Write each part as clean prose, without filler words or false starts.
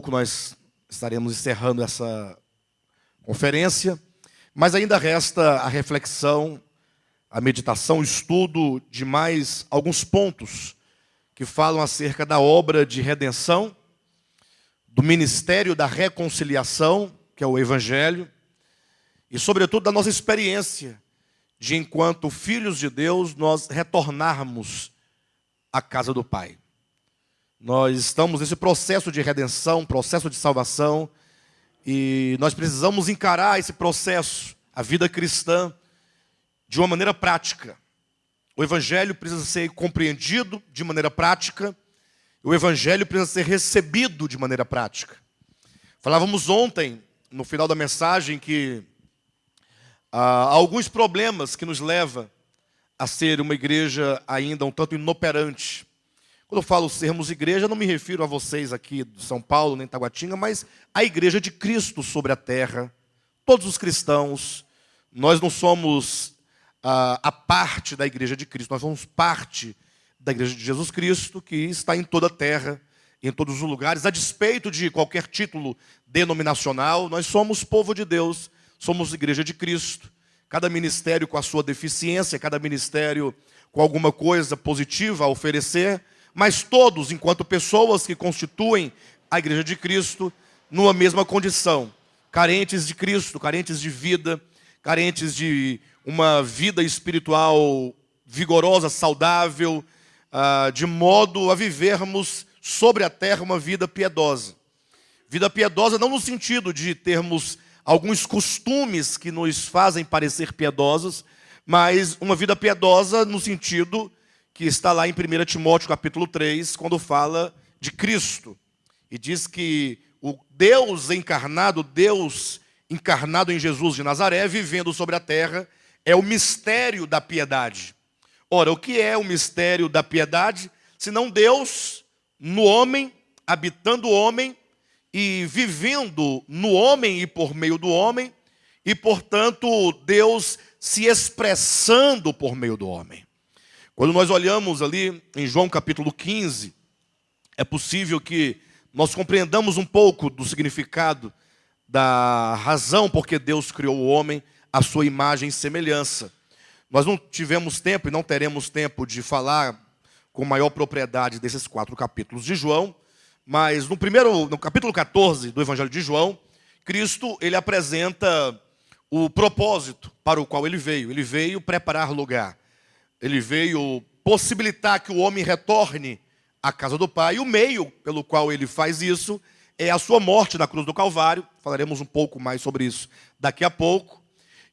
pouco nós estaremos encerrando essa conferência, mas ainda resta a reflexão, a meditação, o estudo de mais alguns pontos que falam acerca da obra de redenção, do ministério da reconciliação, que é o Evangelho, e sobretudo da nossa experiência de, enquanto filhos de Deus, nós retornarmos à casa do Pai. Nós estamos nesse processo de redenção, processo de salvação, e nós precisamos encarar esse processo, a vida cristã, de uma maneira prática. O Evangelho precisa ser compreendido de maneira prática, o Evangelho precisa ser recebido de maneira prática. Falávamos ontem, no final da mensagem, que há alguns problemas que nos levam a ser uma igreja ainda um tanto inoperante. Quando eu falo sermos igreja, não me refiro a vocês aqui de São Paulo, nem Taguatinga, mas a igreja de Cristo sobre a terra. Todos os cristãos, nós não somos a parte da igreja de Cristo, nós somos parte da igreja de Jesus Cristo, que está em toda a terra, em todos os lugares, a despeito de qualquer título denominacional. Nós somos povo de Deus, somos igreja de Cristo. Cada ministério com a sua deficiência, cada ministério com alguma coisa positiva a oferecer, mas todos, enquanto pessoas que constituem a igreja de Cristo, numa mesma condição, carentes de Cristo, carentes de vida, carentes de uma vida espiritual vigorosa, saudável, de modo a vivermos sobre a terra uma vida piedosa. Vida piedosa não no sentido de termos alguns costumes que nos fazem parecer piedosos, mas uma vida piedosa no sentido que está lá em 1 Timóteo capítulo 3, quando fala de Cristo. E diz que o Deus encarnado em Jesus de Nazaré, vivendo sobre a terra, é o mistério da piedade. Ora, o que é o mistério da piedade? Senão Deus no homem, habitando o homem, e vivendo no homem e por meio do homem, e, portanto, Deus se expressando por meio do homem. Quando nós olhamos ali em João capítulo 15, é possível que nós compreendamos um pouco do significado da razão porque Deus criou o homem à sua imagem e semelhança. Nós não tivemos tempo e não teremos tempo de falar com maior propriedade desses 4 capítulos de João, mas no capítulo 14 do Evangelho de João, Cristo ele apresenta o propósito para o qual ele veio. Ele veio preparar lugar. Ele veio possibilitar que o homem retorne à casa do Pai. E o meio pelo qual ele faz isso é a sua morte na cruz do Calvário. Falaremos um pouco mais sobre isso daqui a pouco.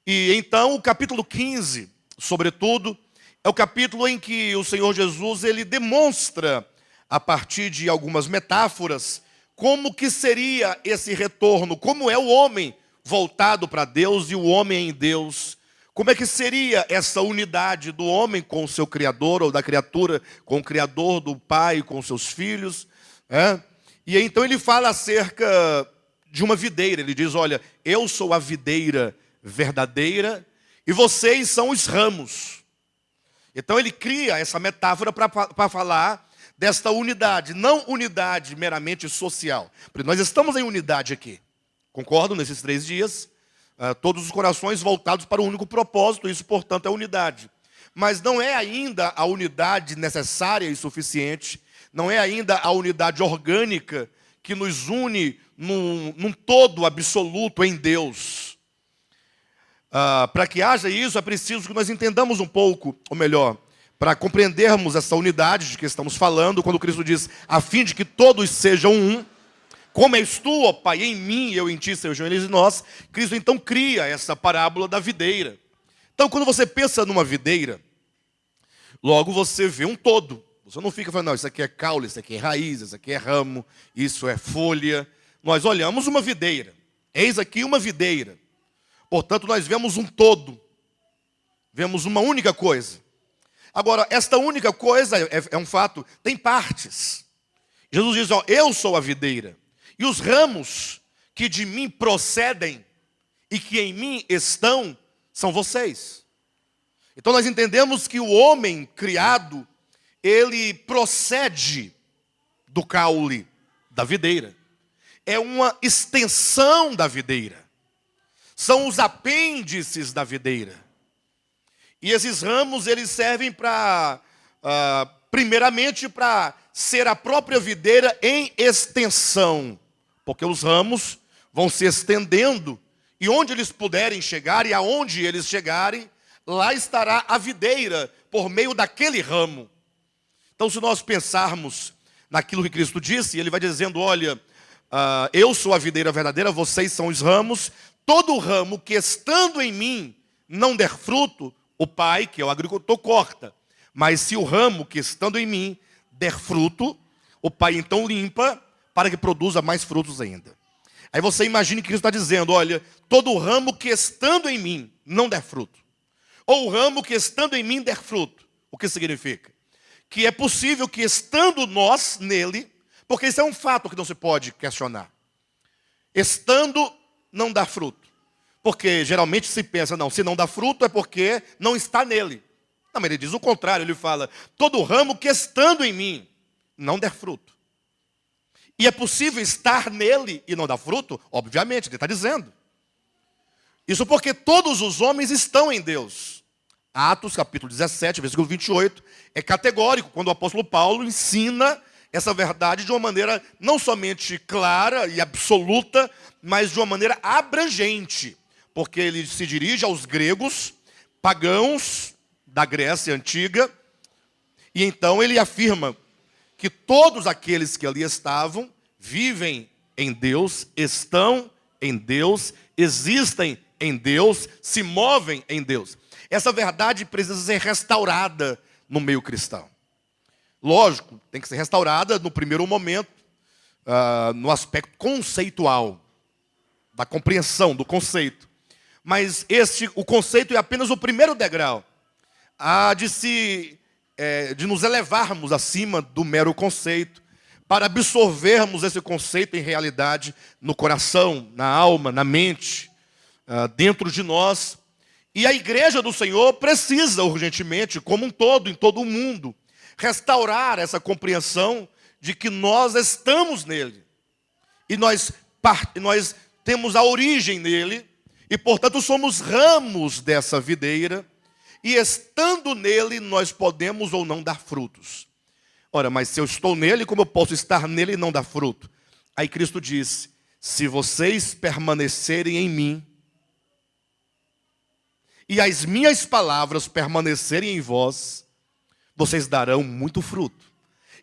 E então o capítulo 15, sobretudo, é o capítulo em que o Senhor Jesus ele demonstra, a partir de algumas metáforas, como que seria esse retorno, como é o homem voltado para Deus e o homem em Deus. Como é que seria essa unidade do homem com o seu Criador, ou da criatura com o Criador, do Pai com seus filhos? E então ele fala acerca de uma videira. Ele diz, olha, eu sou a videira verdadeira e vocês são os ramos. Então ele cria essa metáfora para falar desta unidade, não unidade meramente social. Porque nós estamos em unidade aqui. Concordam nesses 3 dias? Todos os corações voltados para um único propósito, isso, portanto, é unidade. Mas não é ainda a unidade necessária e suficiente, não é ainda a unidade orgânica que nos une num todo absoluto em Deus. Para que haja isso, é preciso que nós entendamos um pouco, ou melhor, para compreendermos essa unidade de que estamos falando, quando Cristo diz, a fim de que todos sejam um, como és tu, ó Pai, em mim e eu em ti, sejam eles em nós. Cristo então cria essa parábola da videira. Então quando você pensa numa videira, logo você vê um todo. Você não fica falando, não, isso aqui é caule, isso aqui é raiz, isso aqui é ramo, isso é folha. Nós olhamos uma videira. Eis aqui uma videira. Portanto, nós vemos um todo. Vemos uma única coisa. Agora, esta única coisa é um fato, tem partes. Jesus diz, ó, eu sou a videira. E os ramos que de mim procedem e que em mim estão, são vocês. Então nós entendemos que o homem criado, ele procede do caule da videira. é uma extensão da videira. São os apêndices da videira. E esses ramos, eles servem para, primeiramente, para ser a própria videira em extensão. Porque os ramos vão se estendendo, e onde eles puderem chegar, e aonde eles chegarem, lá estará a videira, por meio daquele ramo. Então, se nós pensarmos naquilo que Cristo disse, ele vai dizendo, olha, eu sou a videira verdadeira, vocês são os ramos. Todo ramo que estando em mim não der fruto, o Pai, que é o agricultor, corta. Mas se o ramo que estando em mim der fruto, o Pai então limpa para que produza mais frutos ainda. Aí você imagine que Cristo está dizendo, olha, todo ramo que estando em mim não der fruto. Ou o ramo que estando em mim der fruto. O que significa? Que é possível que estando nós nele, porque isso é um fato que não se pode questionar. Estando não dá fruto. Porque geralmente se pensa, não, se não dá fruto é porque não está nele. Não, mas ele diz o contrário, ele fala, todo ramo que estando em mim não der fruto. E é possível estar nele e não dar fruto? Obviamente, ele está dizendo. Isso porque todos os homens estão em Deus. Atos capítulo 17, versículo 28, é categórico quando o apóstolo Paulo ensina essa verdade de uma maneira não somente clara e absoluta, mas de uma maneira abrangente. Porque ele se dirige aos gregos, pagãos da Grécia Antiga, e então ele afirma que todos aqueles que ali estavam vivem em Deus, estão em Deus, existem em Deus, se movem em Deus. Essa verdade precisa ser restaurada no meio cristão. Lógico, tem que ser restaurada no primeiro momento, no aspecto conceitual, da compreensão do conceito. Mas o conceito é apenas o primeiro degrau. De nos elevarmos acima do mero conceito, para absorvermos esse conceito em realidade no coração, na alma, na mente, dentro de nós. E a igreja do Senhor precisa urgentemente, como um todo, em todo o mundo, restaurar essa compreensão de que nós estamos nele. E nós temos a origem nele, e portanto somos ramos dessa videira, e estando nele nós podemos ou não dar frutos. Ora, mas se eu estou nele, como eu posso estar nele e não dar fruto? Aí Cristo disse, se vocês permanecerem em mim, e as minhas palavras permanecerem em vós, vocês darão muito fruto.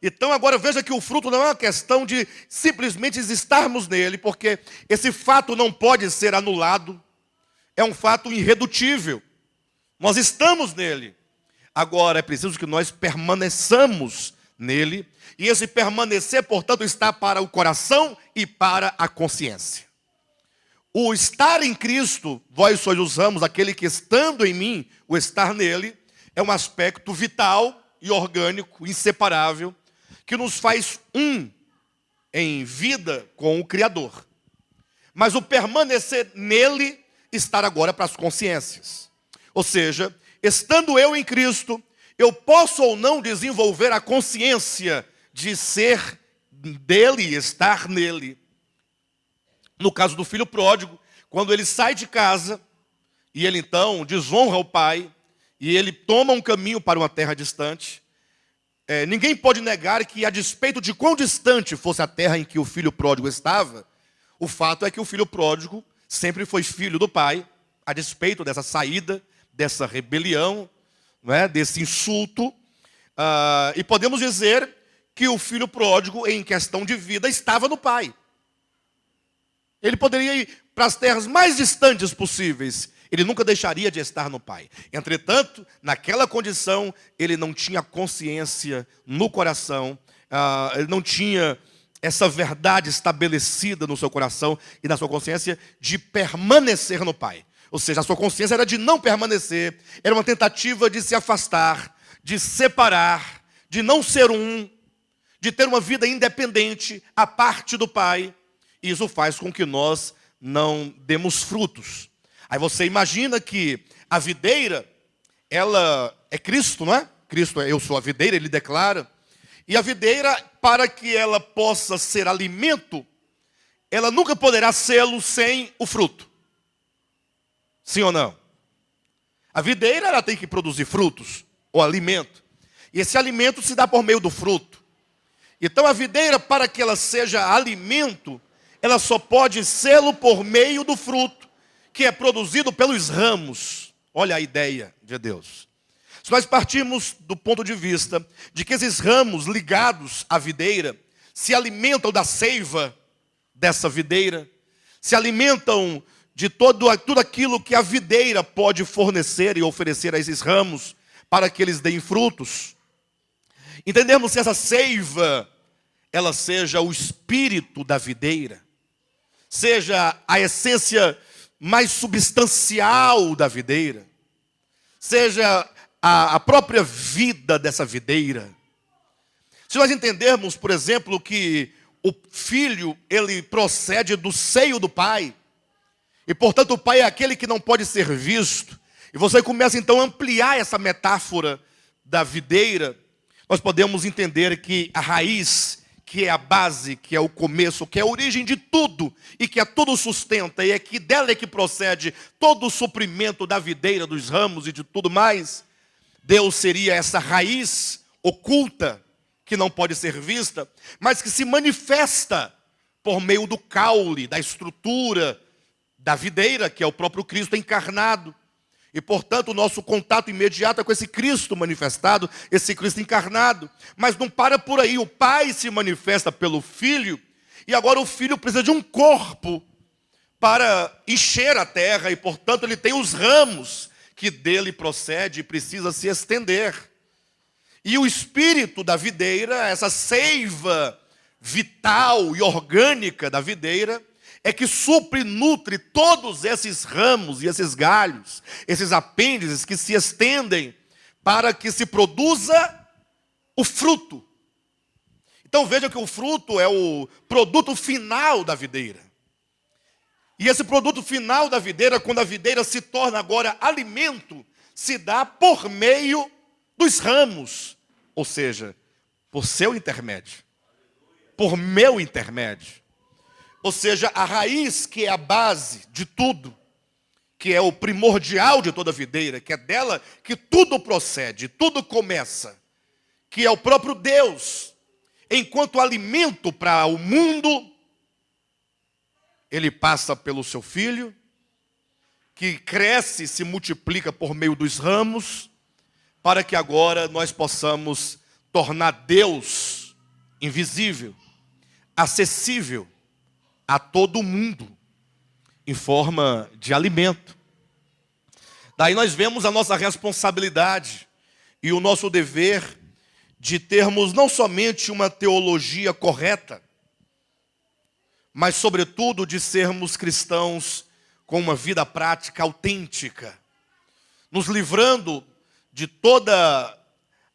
Então agora veja que o fruto não é uma questão de simplesmente estarmos nele, porque esse fato não pode ser anulado, é um fato irredutível. Nós estamos nele. Agora é preciso que nós permaneçamos nele, e esse permanecer, portanto, está para o coração e para a consciência. O estar em Cristo, vós sois os ramos, aquele que estando em mim, o estar nele, é um aspecto vital e orgânico, inseparável, que nos faz um em vida com o Criador. Mas o permanecer nele, estar agora para as consciências. Ou seja, estando eu em Cristo, eu posso ou não desenvolver a consciência de ser dele e estar nele. No caso do filho pródigo, quando ele sai de casa, e ele então desonra o pai, e ele toma um caminho para uma terra distante, ninguém pode negar que, a despeito de quão distante fosse a terra em que o filho pródigo estava, o fato é que o filho pródigo sempre foi filho do pai, a despeito dessa saída, dessa rebelião, não é? Desse insulto. E podemos dizer que o filho pródigo, em questão de vida, estava no pai. Ele poderia ir para as terras mais distantes possíveis. Ele nunca deixaria de estar no pai. Entretanto, naquela condição, ele não tinha consciência no coração, ele não tinha essa verdade estabelecida no seu coração e na sua consciência de permanecer no pai. Ou seja, a sua consciência era de não permanecer, era uma tentativa de se afastar, de separar, de não ser um, de ter uma vida independente, à parte do pai. E isso faz com que nós não demos frutos. Aí você imagina que a videira, ela é Cristo, não é? Cristo é eu sou a videira, ele declara. E a videira, para que ela possa ser alimento, ela nunca poderá sê-lo sem o fruto. Sim ou não? A videira, ela tem que produzir frutos, ou alimento. E esse alimento se dá por meio do fruto. Então a videira, para que ela seja alimento, ela só pode sê-lo por meio do fruto, que é produzido pelos ramos. Olha a ideia de Deus. Se nós partirmos do ponto de vista de que esses ramos ligados à videira se alimentam da seiva dessa videira, se alimentam de tudo aquilo que a videira pode fornecer e oferecer a esses ramos para que eles deem frutos. Entendemos que essa seiva, ela seja o espírito da videira, seja a essência mais substancial da videira, seja a própria vida dessa videira. Se nós entendermos, por exemplo, que o filho, ele procede do seio do pai, e portanto o pai é aquele que não pode ser visto, e você começa então a ampliar essa metáfora da videira, nós podemos entender que a raiz, que é a base, que é o começo, que é a origem de tudo, e que a tudo sustenta, e é que dela é que procede todo o suprimento da videira, dos ramos e de tudo mais, Deus seria essa raiz oculta, que não pode ser vista, mas que se manifesta por meio do caule, da estrutura da videira, que é o próprio Cristo encarnado. E, portanto, o nosso contato imediato é com esse Cristo manifestado, esse Cristo encarnado. Mas não para por aí, o Pai se manifesta pelo Filho, e agora o Filho precisa de um corpo para encher a terra, e, portanto, ele tem os ramos que dele procede e precisa se estender. E o espírito da videira, essa seiva vital e orgânica da videira, é que supre e nutre todos esses ramos e esses galhos, esses apêndices que se estendem para que se produza o fruto. Então veja que o fruto é o produto final da videira. E esse produto final da videira, quando a videira se torna agora alimento, se dá por meio dos ramos, ou seja, por seu intermédio, por meu intermédio. Ou seja, a raiz que é a base de tudo, que é o primordial de toda a videira, que é dela que tudo procede, tudo começa, que é o próprio Deus, enquanto alimento para o mundo, ele passa pelo seu Filho, que cresce e se multiplica por meio dos ramos, para que agora nós possamos tornar Deus invisível, acessível a todo mundo, em forma de alimento. Daí nós vemos a nossa responsabilidade e o nosso dever de termos não somente uma teologia correta, mas sobretudo de sermos cristãos com uma vida prática autêntica, nos livrando de toda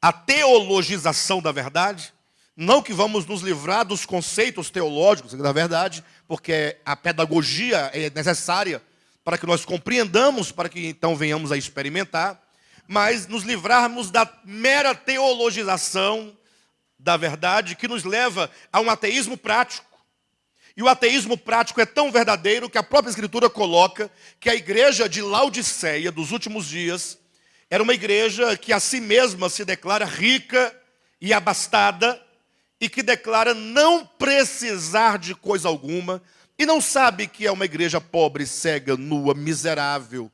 a teologização da verdade. Não que vamos nos livrar dos conceitos teológicos da verdade, porque a pedagogia é necessária para que nós compreendamos, para que então venhamos a experimentar, mas nos livrarmos da mera teologização da verdade, que nos leva a um ateísmo prático. E o ateísmo prático é tão verdadeiro que a própria Escritura coloca que a igreja de Laodiceia, dos últimos dias, era uma igreja que a si mesma se declara rica e abastada, e que declara não precisar de coisa alguma, e não sabe que é uma igreja pobre, cega, nua, miserável,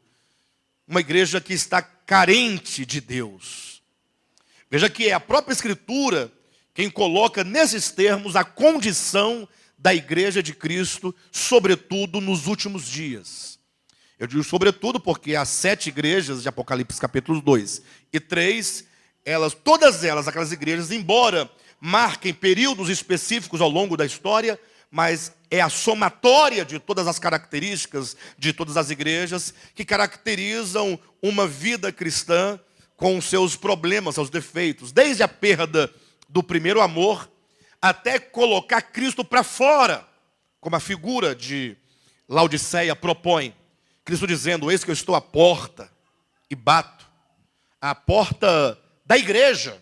uma igreja que está carente de Deus. Veja que é a própria Escritura quem coloca nesses termos a condição da igreja de Cristo, sobretudo nos últimos dias. Eu digo sobretudo porque as 7 igrejas de Apocalipse capítulo 2 e 3, todas elas, aquelas igrejas, embora marquem períodos específicos ao longo da história, mas é a somatória de todas as características de todas as igrejas que caracterizam uma vida cristã com seus problemas, seus defeitos, desde a perda do primeiro amor até colocar Cristo para fora, como a figura de Laodiceia propõe. Cristo dizendo: eis que eu estou à porta e bato, à porta da igreja.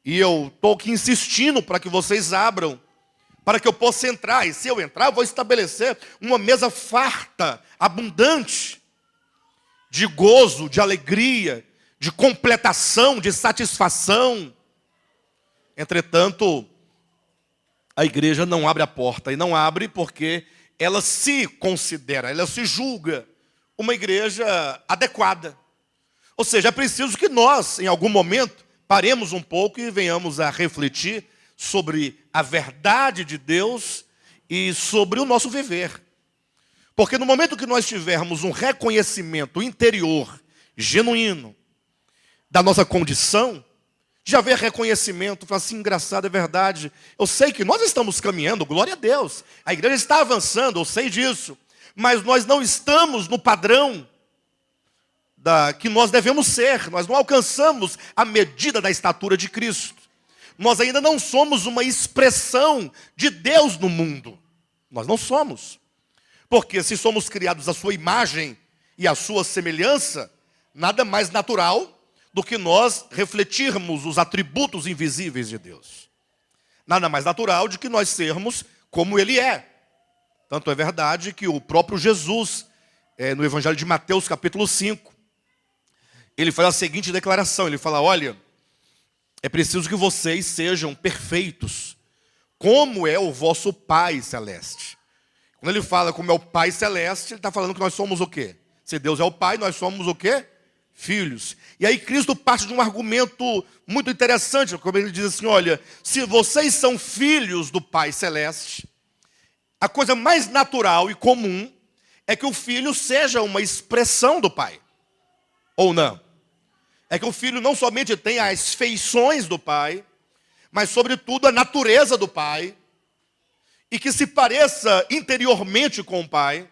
E eu estou aqui insistindo para que vocês abram, para que eu possa entrar. E se eu entrar, eu vou estabelecer uma mesa farta, abundante, de gozo, de alegria, de completação, de satisfação. Entretanto, a igreja não abre a porta, e não abre porque ela se considera, ela se julga uma igreja adequada. Ou seja, é preciso que nós, em algum momento, paremos um pouco e venhamos a refletir sobre a verdade de Deus e sobre o nosso viver. Porque no momento que nós tivermos um reconhecimento interior, genuíno, da nossa condição, de haver reconhecimento, falar assim, engraçado, é verdade, eu sei que nós estamos caminhando, glória a Deus, a igreja está avançando, eu sei disso, mas nós não estamos no padrão que nós devemos ser, nós não alcançamos a medida da estatura de Cristo, nós ainda não somos uma expressão de Deus no mundo, nós não somos, porque se somos criados à sua imagem e à sua semelhança, nada mais natural do que nós refletirmos os atributos invisíveis de Deus. Nada mais natural de que nós sermos como Ele é. Tanto é verdade que o próprio Jesus, no Evangelho de Mateus, capítulo 5, ele faz a seguinte declaração, ele fala, olha, é preciso que vocês sejam perfeitos, como é o vosso Pai Celeste. Quando ele fala como é o Pai Celeste, ele está falando que nós somos o quê? Se Deus é o Pai, nós somos o quê? Filhos. E aí Cristo parte de um argumento muito interessante, como ele diz assim, olha, se vocês são filhos do Pai Celeste, a coisa mais natural e comum é que o filho seja uma expressão do Pai. Ou não? É que o filho não somente tenha as feições do Pai, mas sobretudo a natureza do Pai, e que se pareça interiormente com o Pai.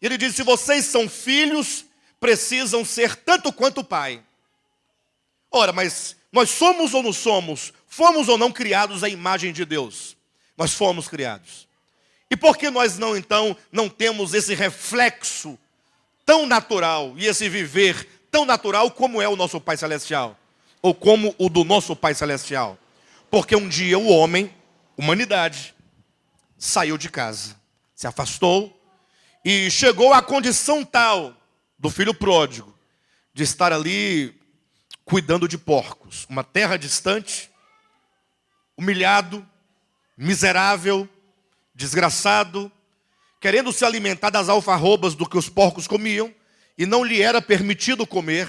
E ele diz, se vocês são filhos, precisam ser tanto quanto o Pai. Ora, mas nós somos ou não somos? Fomos ou não criados à imagem de Deus? Nós fomos criados. E por que nós não, então, não temos esse reflexo tão natural e esse viver tão natural como é o nosso Pai Celestial? Ou como o do nosso Pai Celestial? Porque um dia o homem, humanidade, saiu de casa, se afastou e chegou à condição tal do filho pródigo, de estar ali cuidando de porcos, uma terra distante, humilhado, miserável, desgraçado, querendo se alimentar das alfarrobas do que os porcos comiam, e não lhe era permitido comer,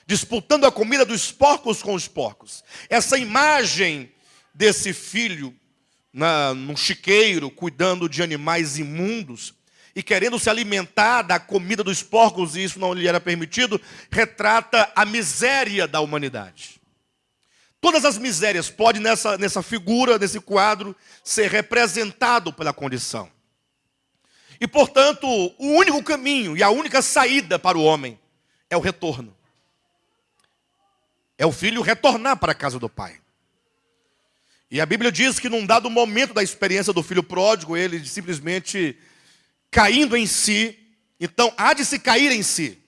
disputando a comida dos porcos com os porcos. Essa imagem desse filho, num chiqueiro, cuidando de animais imundos, e querendo se alimentar da comida dos porcos, e isso não lhe era permitido, retrata a miséria da humanidade. Todas as misérias podem, nessa figura, nesse quadro, ser representado pela condição. E, portanto, o único caminho e a única saída para o homem é o retorno. É o filho retornar para a casa do pai. E a Bíblia diz que num dado momento da experiência do filho pródigo, ele simplesmente caindo em si, então há de se cair em si.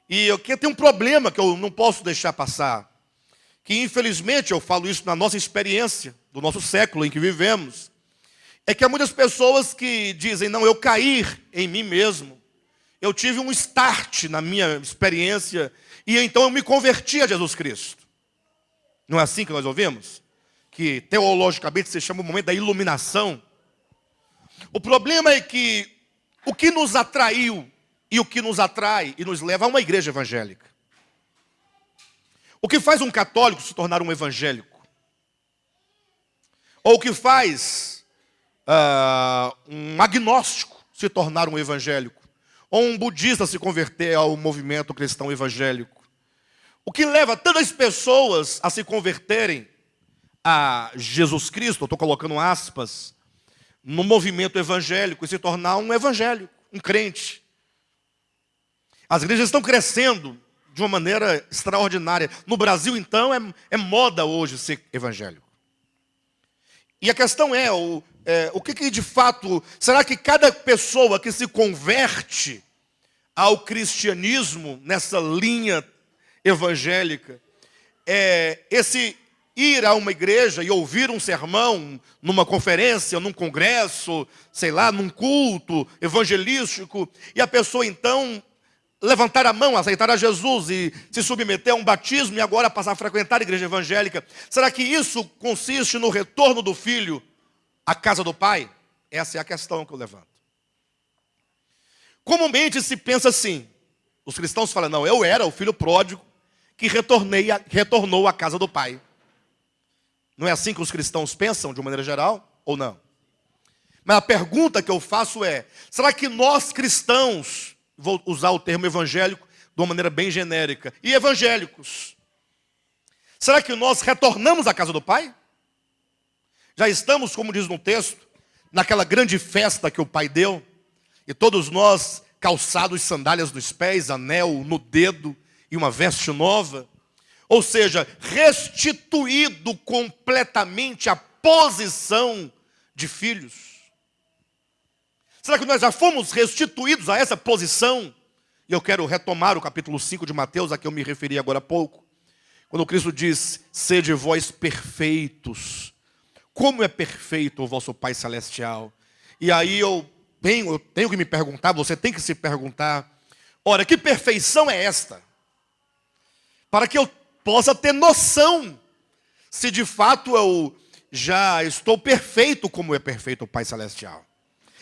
E aqui tem um problema que eu não posso deixar passar, que infelizmente, eu falo isso na nossa experiência, do nosso século em que vivemos, é que há muitas pessoas que dizem, não, eu caí em mim mesmo, eu tive um start na minha experiência, e então eu me converti a Jesus Cristo. Não é assim que nós ouvimos? Que teologicamente se chama o momento da iluminação. O problema é que o que nos atraiu e o que nos atrai e nos leva a uma igreja evangélica. O que faz um católico se tornar um evangélico? Ou o que faz um agnóstico se tornar um evangélico? Ou um budista se converter ao movimento cristão evangélico? O que leva tantas pessoas a se converterem a Jesus Cristo, eu estou colocando aspas, no movimento evangélico e se tornar um evangélico, um crente. As igrejas estão crescendo de uma maneira extraordinária. No Brasil, então, é moda hoje ser evangélico. E a questão é, o que de fato, será que cada pessoa que se converte ao cristianismo, nessa linha evangélica, esse ir a uma igreja e ouvir um sermão numa conferência, num congresso, sei lá, num culto evangelístico, e a pessoa então levantar a mão, aceitar a Jesus e se submeter a um batismo e agora passar a frequentar a igreja evangélica. Será que isso consiste no retorno do filho à casa do pai? Essa é a questão que eu levanto. Comumente se pensa assim, os cristãos falam, não, eu era o filho pródigo que retornou à casa do pai. Não é assim que os cristãos pensam, de uma maneira geral, ou não? Mas a pergunta que eu faço é, será que nós cristãos, vou usar o termo evangélico de uma maneira bem genérica, e evangélicos, será que nós retornamos à casa do pai? Já estamos, como diz no texto, naquela grande festa que o pai deu, e todos nós calçados sandálias nos pés, anel no dedo e uma veste nova, ou seja, restituído completamente a posição de filhos. Será que nós já fomos restituídos a essa posição? E eu quero retomar o capítulo 5 de Mateus, a que eu me referi agora há pouco, quando Cristo diz, sede vós perfeitos, como é perfeito o vosso Pai Celestial. E aí eu tenho que me perguntar, você tem que se perguntar, ora, que perfeição é esta? Para que eu possa ter noção se de fato eu já estou perfeito como é perfeito o Pai Celestial.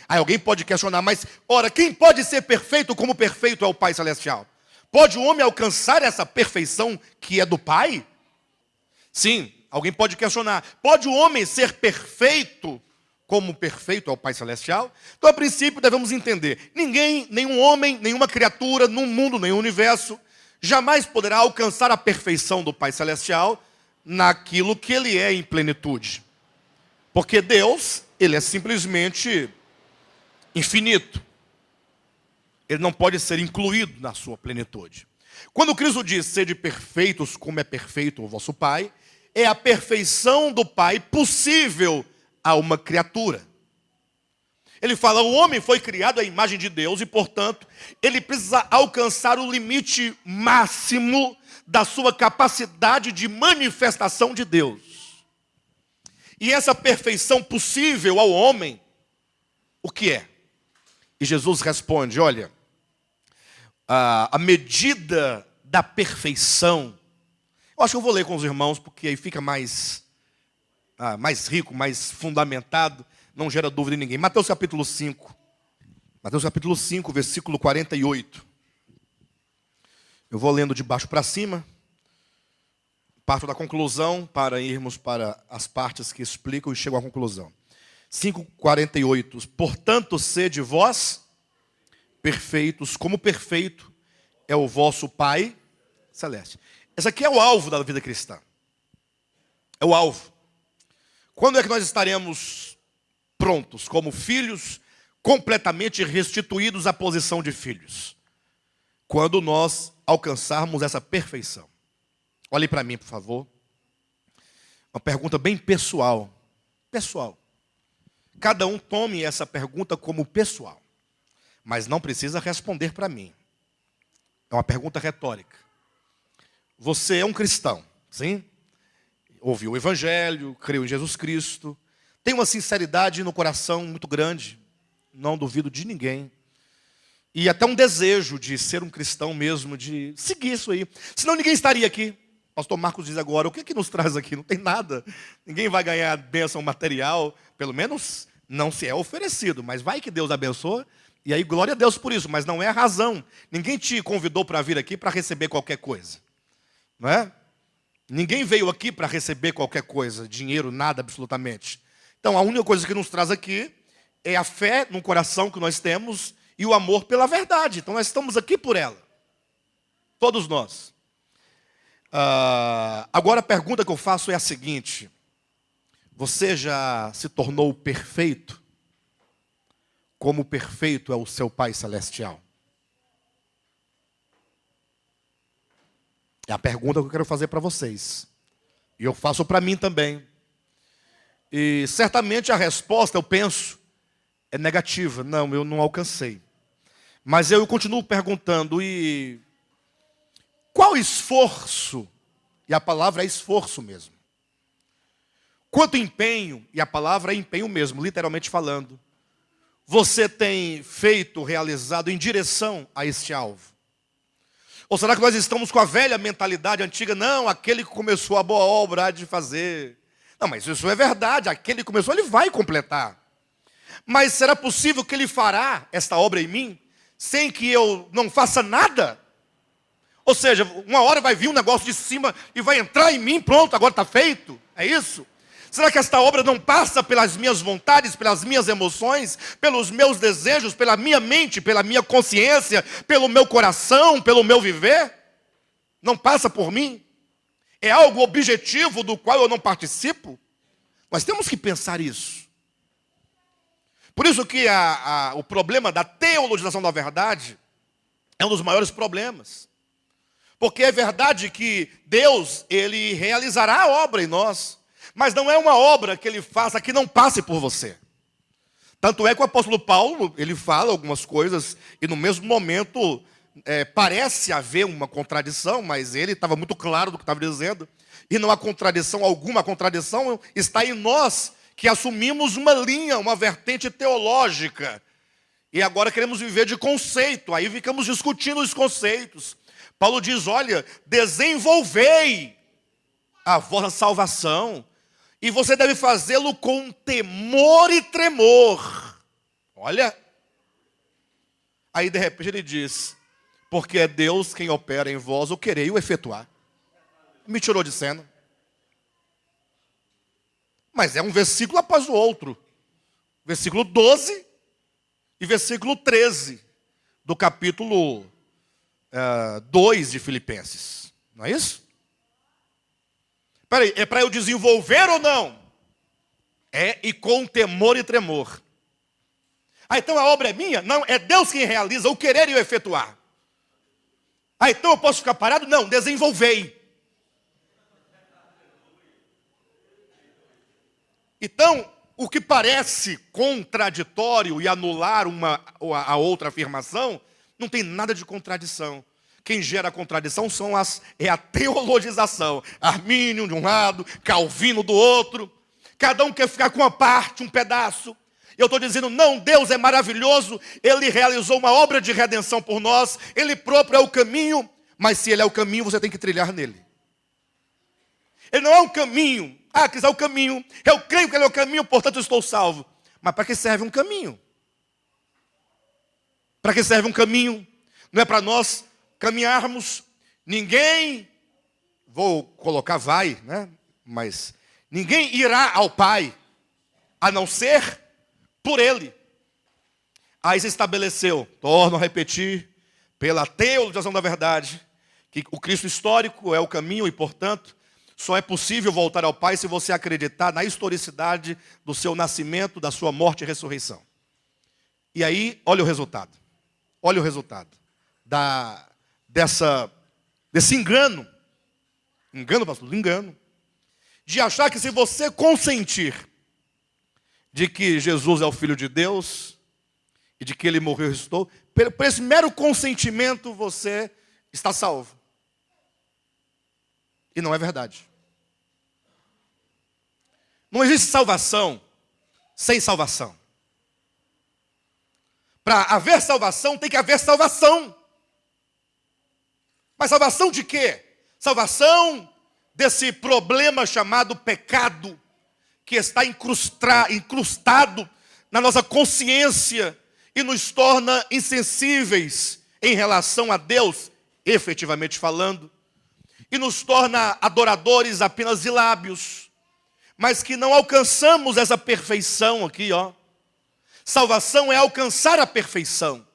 Aí alguém pode questionar, mas ora, quem pode ser perfeito como perfeito é o Pai Celestial? Pode o homem alcançar essa perfeição que é do Pai? Sim, alguém pode questionar, pode o homem ser perfeito como perfeito é o Pai Celestial? Então a princípio devemos entender, ninguém, nenhum homem, nenhuma criatura, num mundo, nenhum universo, jamais poderá alcançar a perfeição do Pai Celestial naquilo que Ele é em plenitude. Porque Deus, Ele é simplesmente infinito. Ele não pode ser incluído na sua plenitude. Quando Cristo diz, sede perfeitos como é perfeito o vosso Pai, é a perfeição do Pai possível a uma criatura. Ele fala, o homem foi criado à imagem de Deus e, portanto, ele precisa alcançar o limite máximo da sua capacidade de manifestação de Deus. E essa perfeição possível ao homem, o que é? E Jesus responde, olha, a medida da perfeição, eu acho que eu vou ler com os irmãos, porque aí fica mais rico, mais fundamentado, não gera dúvida em ninguém. Mateus capítulo 5. Mateus capítulo 5, versículo 48. Eu vou lendo de baixo para cima. Parto da conclusão para irmos para as partes que explicam e chego à conclusão. 5:48. Portanto, sede vós perfeitos, como perfeito é o vosso Pai Celeste. Esse aqui é o alvo da vida cristã. É o alvo. Quando é que nós estaremos prontos, como filhos, completamente restituídos à posição de filhos? Quando nós alcançarmos essa perfeição. Olhe para mim, por favor. Uma pergunta bem pessoal. Pessoal. Cada um tome essa pergunta como pessoal. Mas não precisa responder para mim. É uma pergunta retórica. Você é um cristão, sim? Ouviu o Evangelho, creu em Jesus Cristo, tem uma sinceridade no coração muito grande, não duvido de ninguém, e até um desejo de ser um cristão mesmo, de seguir isso aí, senão ninguém estaria aqui. Pastor Marcos diz agora, o que é que nos traz aqui? Não tem nada, ninguém vai ganhar bênção material, pelo menos não se é oferecido, mas vai que Deus abençoa, e aí glória a Deus por isso, mas não é a razão, ninguém te convidou para vir aqui para receber qualquer coisa, não é? Ninguém veio aqui para receber qualquer coisa, dinheiro, nada absolutamente. Então a única coisa que nos traz aqui é a fé no coração que nós temos e o amor pela verdade. Então nós estamos aqui por ela. Todos nós. Agora a pergunta que eu faço é a seguinte. Você já se tornou perfeito? Como perfeito é o seu Pai Celestial? É a pergunta que eu quero fazer para vocês. E eu faço para mim também. E certamente a resposta, eu penso, é negativa. Não, eu não alcancei. Mas eu continuo perguntando, e qual esforço? E a palavra é esforço mesmo. quanto empenho, e a palavra é empenho mesmo, literalmente falando, você tem feito, realizado em direção a este alvo? Ou será que nós estamos com a velha mentalidade antiga? Não, aquele que começou a boa obra há de fazer. Não, mas isso é verdade, aquele que começou, ele vai completar. Mas será possível que ele fará esta obra em mim, sem que eu não faça nada? Ou seja, uma hora vai vir um negócio de cima e vai entrar em mim, pronto, agora está feito. É isso? Será que esta obra não passa pelas minhas vontades, pelas minhas emoções, pelos meus desejos, pela minha mente, pela minha consciência, pelo meu coração, pelo meu viver? Não passa por mim? É algo objetivo do qual eu não participo? Nós temos que pensar isso. Por isso que o problema da teologização da verdade é um dos maiores problemas. Porque é verdade que Deus, Ele realizará a obra em nós, mas não é uma obra que Ele faça que não passe por você. Tanto é que o apóstolo Paulo, ele fala algumas coisas, e no mesmo momento parece haver uma contradição, mas ele estava muito claro do que estava dizendo, e não há contradição alguma, a contradição está em nós, que assumimos uma linha, uma vertente teológica, e agora queremos viver de conceito, aí ficamos discutindo os conceitos. Paulo diz, olha, desenvolvei a vossa salvação, e você deve fazê-lo com temor e tremor. Olha, aí de repente ele diz, porque é Deus quem opera em vós o querer e o efetuar. Me tirou de cena. Mas é um versículo após o outro. Versículo 12 e versículo 13 do capítulo 2 de Filipenses. Não é isso? Peraí, é para eu desenvolver ou não? É, e com temor e tremor. Então a obra é minha? Não, é Deus quem realiza o querer e o efetuar. Então eu posso ficar parado? Não, desenvolvei. Então, o que parece contraditório e anular a outra afirmação, não tem nada de contradição. Quem gera contradição é a teologização. Armínio de um lado, Calvino do outro. Cada um quer ficar com uma parte, um pedaço. Eu estou dizendo, não, Deus é maravilhoso. Ele realizou uma obra de redenção por nós. Ele próprio é o caminho. Mas se Ele é o caminho, você tem que trilhar nele. Ele não é um caminho. Cristo é o caminho. Eu creio que Ele é o caminho, portanto eu estou salvo. Mas para que serve um caminho? Para que serve um caminho? Não é para nós caminharmos. Ninguém, vou colocar vai, né? Mas ninguém irá ao Pai, a não ser por Ele. Aí se estabeleceu, torno a repetir, pela teologização da verdade, que o Cristo histórico é o caminho e, portanto, só é possível voltar ao Pai se você acreditar na historicidade do seu nascimento, da sua morte e ressurreição. E aí, olha o resultado. Olha o resultado desse engano. Engano, pastor? Engano. De achar que se você consentir de que Jesus é o Filho de Deus e de que Ele morreu e ressuscitou, por esse mero consentimento você está salvo. E não é verdade. Não existe salvação sem salvação. Para haver salvação, tem que haver salvação. Mas salvação de quê? Salvação desse problema chamado pecado, que está incrustado na nossa consciência e nos torna insensíveis em relação a Deus, efetivamente falando, e nos torna adoradores apenas de lábios, mas que não alcançamos essa perfeição aqui, ó. Salvação é alcançar a perfeição.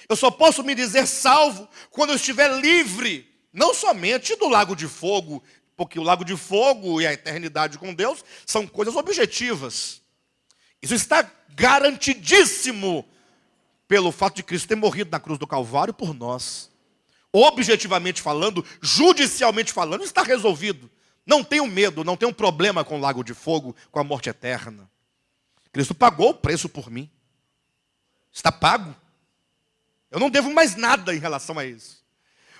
Eu só posso me dizer salvo quando eu estiver livre, não somente do lago de fogo, porque o lago de fogo e a eternidade com Deus são coisas objetivas. Isso está garantidíssimo pelo fato de Cristo ter morrido na cruz do Calvário por nós. Objetivamente falando, judicialmente falando, está resolvido. Não tenho medo, não tenho problema com o lago de fogo, com a morte eterna. Cristo pagou o preço por mim. Está pago. Eu não devo mais nada em relação a isso.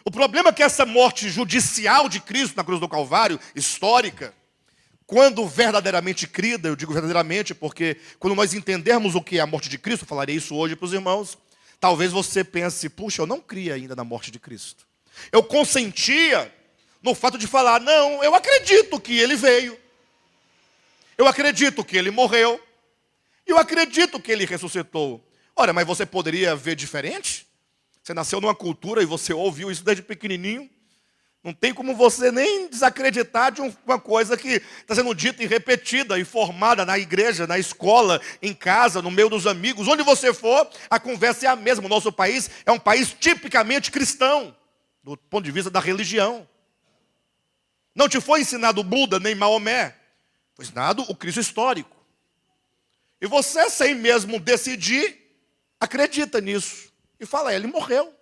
O problema é que essa morte judicial de Cristo na cruz do Calvário, histórica, quando verdadeiramente crida, eu digo verdadeiramente porque quando nós entendermos o que é a morte de Cristo, eu falarei isso hoje para os irmãos, talvez você pense, puxa, eu não cria ainda na morte de Cristo. Eu consentia no fato de falar, não, eu acredito que ele veio, eu acredito que ele morreu, eu acredito que ele ressuscitou. Ora, mas você poderia ver diferente? Você nasceu numa cultura e você ouviu isso desde pequenininho. Não tem como você nem desacreditar de uma coisa que está sendo dita e repetida e formada na igreja, na escola, em casa, no meio dos amigos. Onde você for, a conversa é a mesma. O nosso país é um país tipicamente cristão, do ponto de vista da religião. Não te foi ensinado Buda nem Maomé, foi ensinado o Cristo histórico. E você, sem mesmo decidir, acredita nisso. E fala, ele morreu.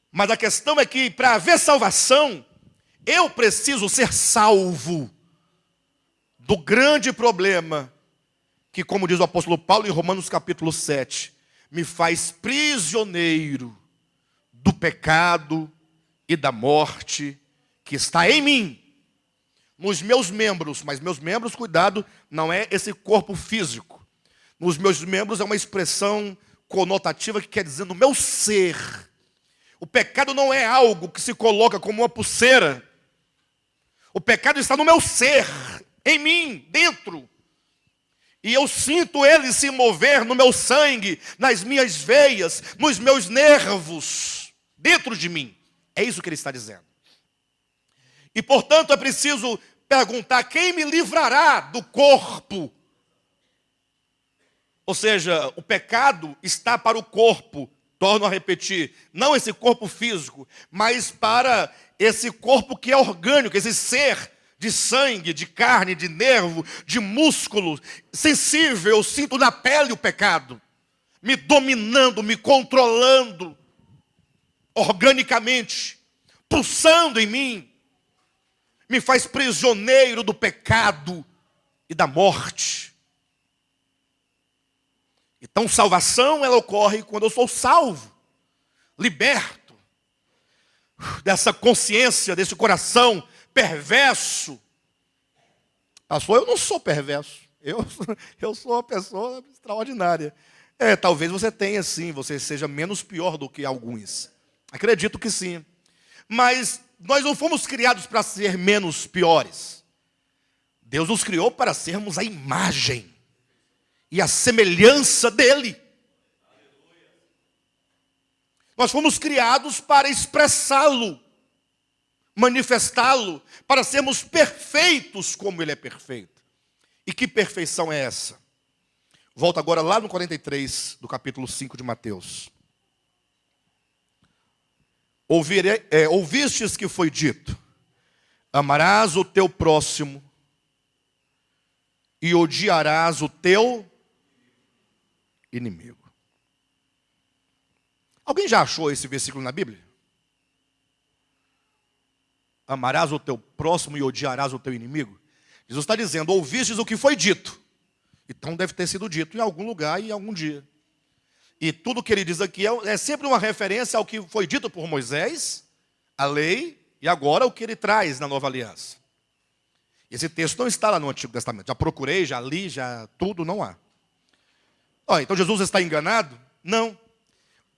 Mas a questão é que, para haver salvação, eu preciso ser salvo do grande problema que, como diz o apóstolo Paulo em Romanos capítulo 7, me faz prisioneiro do pecado e da morte que está em mim, nos meus membros. Mas meus membros, cuidado, não é esse corpo físico. Nos meus membros é uma expressão conotativa que quer dizer no meu ser. O pecado não é algo que se coloca como uma pulseira. O pecado está no meu ser, em mim, dentro. E eu sinto ele se mover no meu sangue, nas minhas veias, nos meus nervos, dentro de mim. É isso que ele está dizendo. E, portanto, é preciso perguntar, quem me livrará do corpo? Ou seja, o pecado está para o corpo. Torno a repetir, não esse corpo físico, mas para esse corpo que é orgânico, esse ser de sangue, de carne, de nervo, de músculo, sensível. Eu sinto na pele o pecado, me dominando, me controlando, organicamente, pulsando em mim, me faz prisioneiro do pecado e da morte. Então, salvação, ela ocorre quando eu sou salvo, liberto dessa consciência, desse coração perverso. Pastor, eu não sou perverso, eu sou uma pessoa extraordinária. Talvez você tenha sim, você seja menos pior do que alguns. Acredito que sim. Mas nós não fomos criados para ser menos piores. Deus nos criou para sermos a imagem e a semelhança dele. Nós fomos criados para expressá-lo, manifestá-lo, para sermos perfeitos como ele é perfeito. E que perfeição é essa? Volta agora lá no 43 do capítulo 5 de Mateus. Ouvistes que foi dito, amarás o teu próximo e odiarás o teu inimigo. Alguém já achou esse versículo na Bíblia? Amarás o teu próximo e odiarás o teu inimigo? Jesus está dizendo, ouvistes o que foi dito. Então deve ter sido dito em algum lugar e em algum dia. E tudo que ele diz aqui é sempre uma referência ao que foi dito por Moisés, a lei, e agora o que ele traz na nova aliança. Esse texto não está lá no Antigo Testamento. Já procurei, já li, já tudo, não há. Então Jesus está enganado? Não.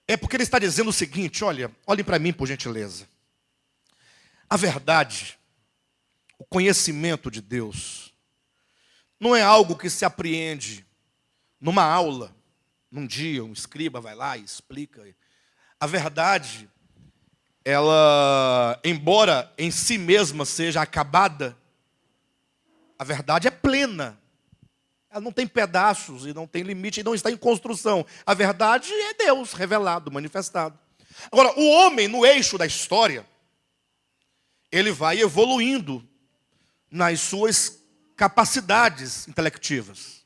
É porque ele está dizendo o seguinte, olhem para mim por gentileza. A verdade, o conhecimento de Deus, não é algo que se apreende numa aula, num dia, um escriba vai lá e explica. A verdade, ela, embora em si mesma seja acabada, a verdade é plena. Ela não tem pedaços e não tem limite e não está em construção. A verdade é Deus revelado, manifestado. Agora, o homem no eixo da história, ele vai evoluindo nas suas capacidades intelectivas.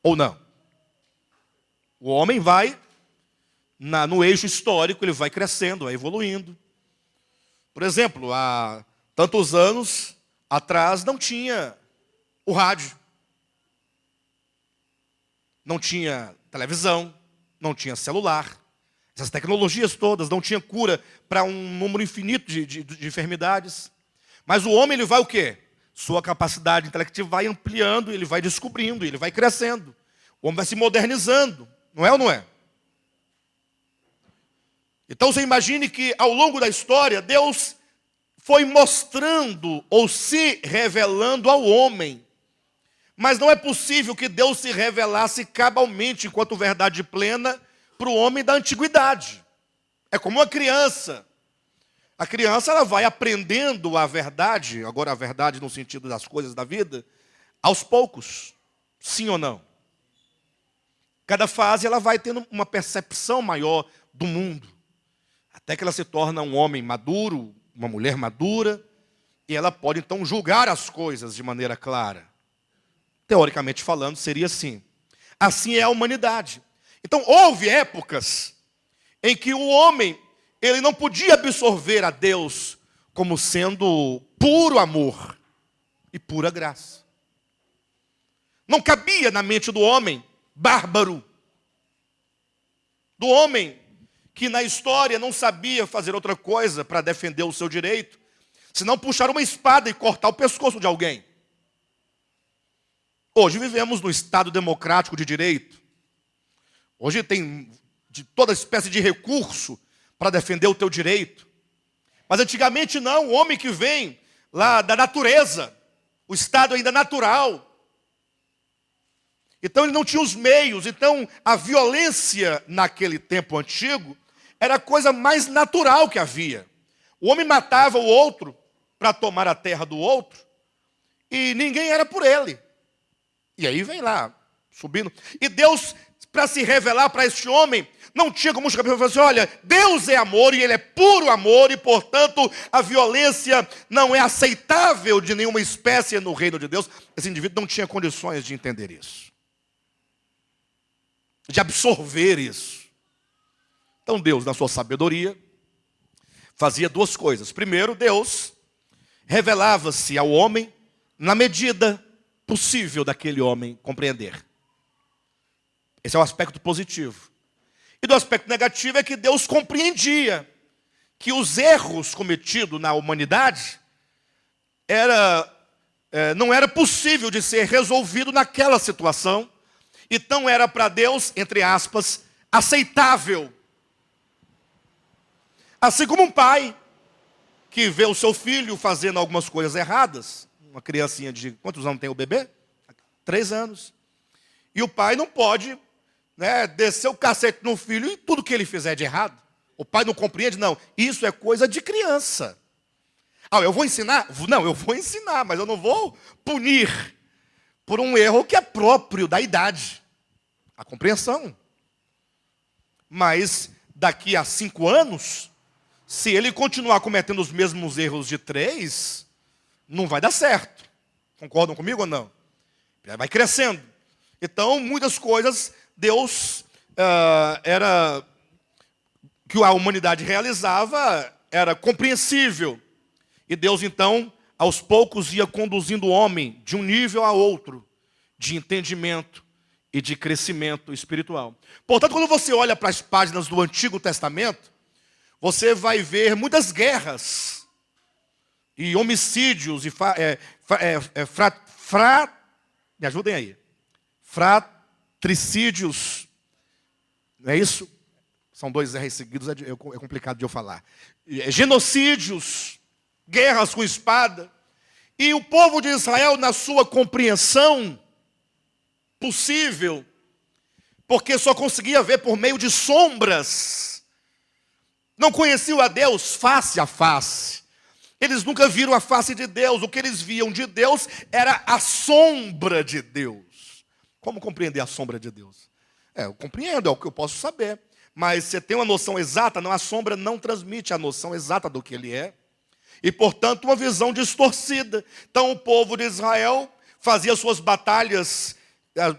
Ou não? O homem vai, no eixo histórico, ele vai crescendo, vai evoluindo. Por exemplo, há tantos anos atrás não tinha o rádio. Não tinha televisão, não tinha celular, essas tecnologias todas, não tinha cura para um número infinito de enfermidades. Mas o homem, ele vai o quê? Sua capacidade intelectiva vai ampliando, ele vai descobrindo, ele vai crescendo. O homem vai se modernizando, não é ou não é? Então você imagine que ao longo da história, Deus foi mostrando ou se revelando ao homem. Mas não é possível que Deus se revelasse cabalmente, enquanto verdade plena, para o homem da antiguidade. É como uma criança. A criança, ela vai aprendendo a verdade, agora a verdade no sentido das coisas da vida, aos poucos. Sim ou não? Cada fase ela vai tendo uma percepção maior do mundo. Até que ela se torna um homem maduro, uma mulher madura, e ela pode então julgar as coisas de maneira clara. Teoricamente falando, seria assim. Assim é a humanidade. Então houve épocas em que o homem ele não podia absorver a Deus como sendo puro amor e pura graça. Não cabia na mente do homem bárbaro, do homem que na história não sabia fazer outra coisa para defender o seu direito, senão puxar uma espada e cortar o pescoço de alguém. Hoje vivemos no Estado democrático de direito. Hoje tem de toda espécie de recurso para defender o teu direito. Mas antigamente não, o homem que vem lá da natureza, o estado ainda natural. Então ele não tinha os meios, então a violência naquele tempo antigo era a coisa mais natural que havia. O homem matava o outro para tomar a terra do outro e ninguém era por ele. E aí vem lá, subindo. E Deus, para se revelar para este homem, não tinha como chegar para ele e falar assim, olha, Deus é amor e Ele é puro amor e, portanto, a violência não é aceitável de nenhuma espécie no reino de Deus. Esse indivíduo não tinha condições de entender isso, de absorver isso. Então Deus, na sua sabedoria, fazia duas coisas. Primeiro, Deus revelava-se ao homem na medida possível daquele homem compreender. Esse é o aspecto positivo. E do aspecto negativo é que Deus compreendia que os erros cometidos na humanidade não era possível de ser resolvido naquela situação. Então era para Deus, entre aspas, aceitável. Assim como um pai que vê o seu filho fazendo algumas coisas erradas, uma criancinha de quantos anos tem o bebê? 3 anos. E o pai não pode descer o cacete no filho e tudo que ele fizer de errado. O pai não compreende, não. Isso é coisa de criança. Eu vou ensinar? Não, eu vou ensinar, mas eu não vou punir por um erro que é próprio da idade. A compreensão. Mas daqui a 5 anos, se ele continuar cometendo os mesmos erros de 3, não vai dar certo. Concordam comigo ou não? Vai crescendo. Então, muitas coisas Deus que a humanidade realizava era compreensível. E Deus, então, aos poucos ia conduzindo o homem de um nível a outro, de entendimento e de crescimento espiritual. Portanto, quando você olha para as páginas do Antigo Testamento, você vai ver muitas guerras e homicídios e me ajudem aí. Fratricídios, não é isso? São 2 R's seguidos, é complicado de eu falar. Genocídios, guerras com espada. E o povo de Israel, na sua compreensão possível, porque só conseguia ver por meio de sombras, não conheciam a Deus face a face. Eles nunca viram a face de Deus. O que eles viam de Deus era a sombra de Deus. Como compreender a sombra de Deus? Eu compreendo, é o que eu posso saber. Mas você tem uma noção exata? Não, a sombra não transmite a noção exata do que ele é. E, portanto, uma visão distorcida. Então, o povo de Israel fazia suas batalhas,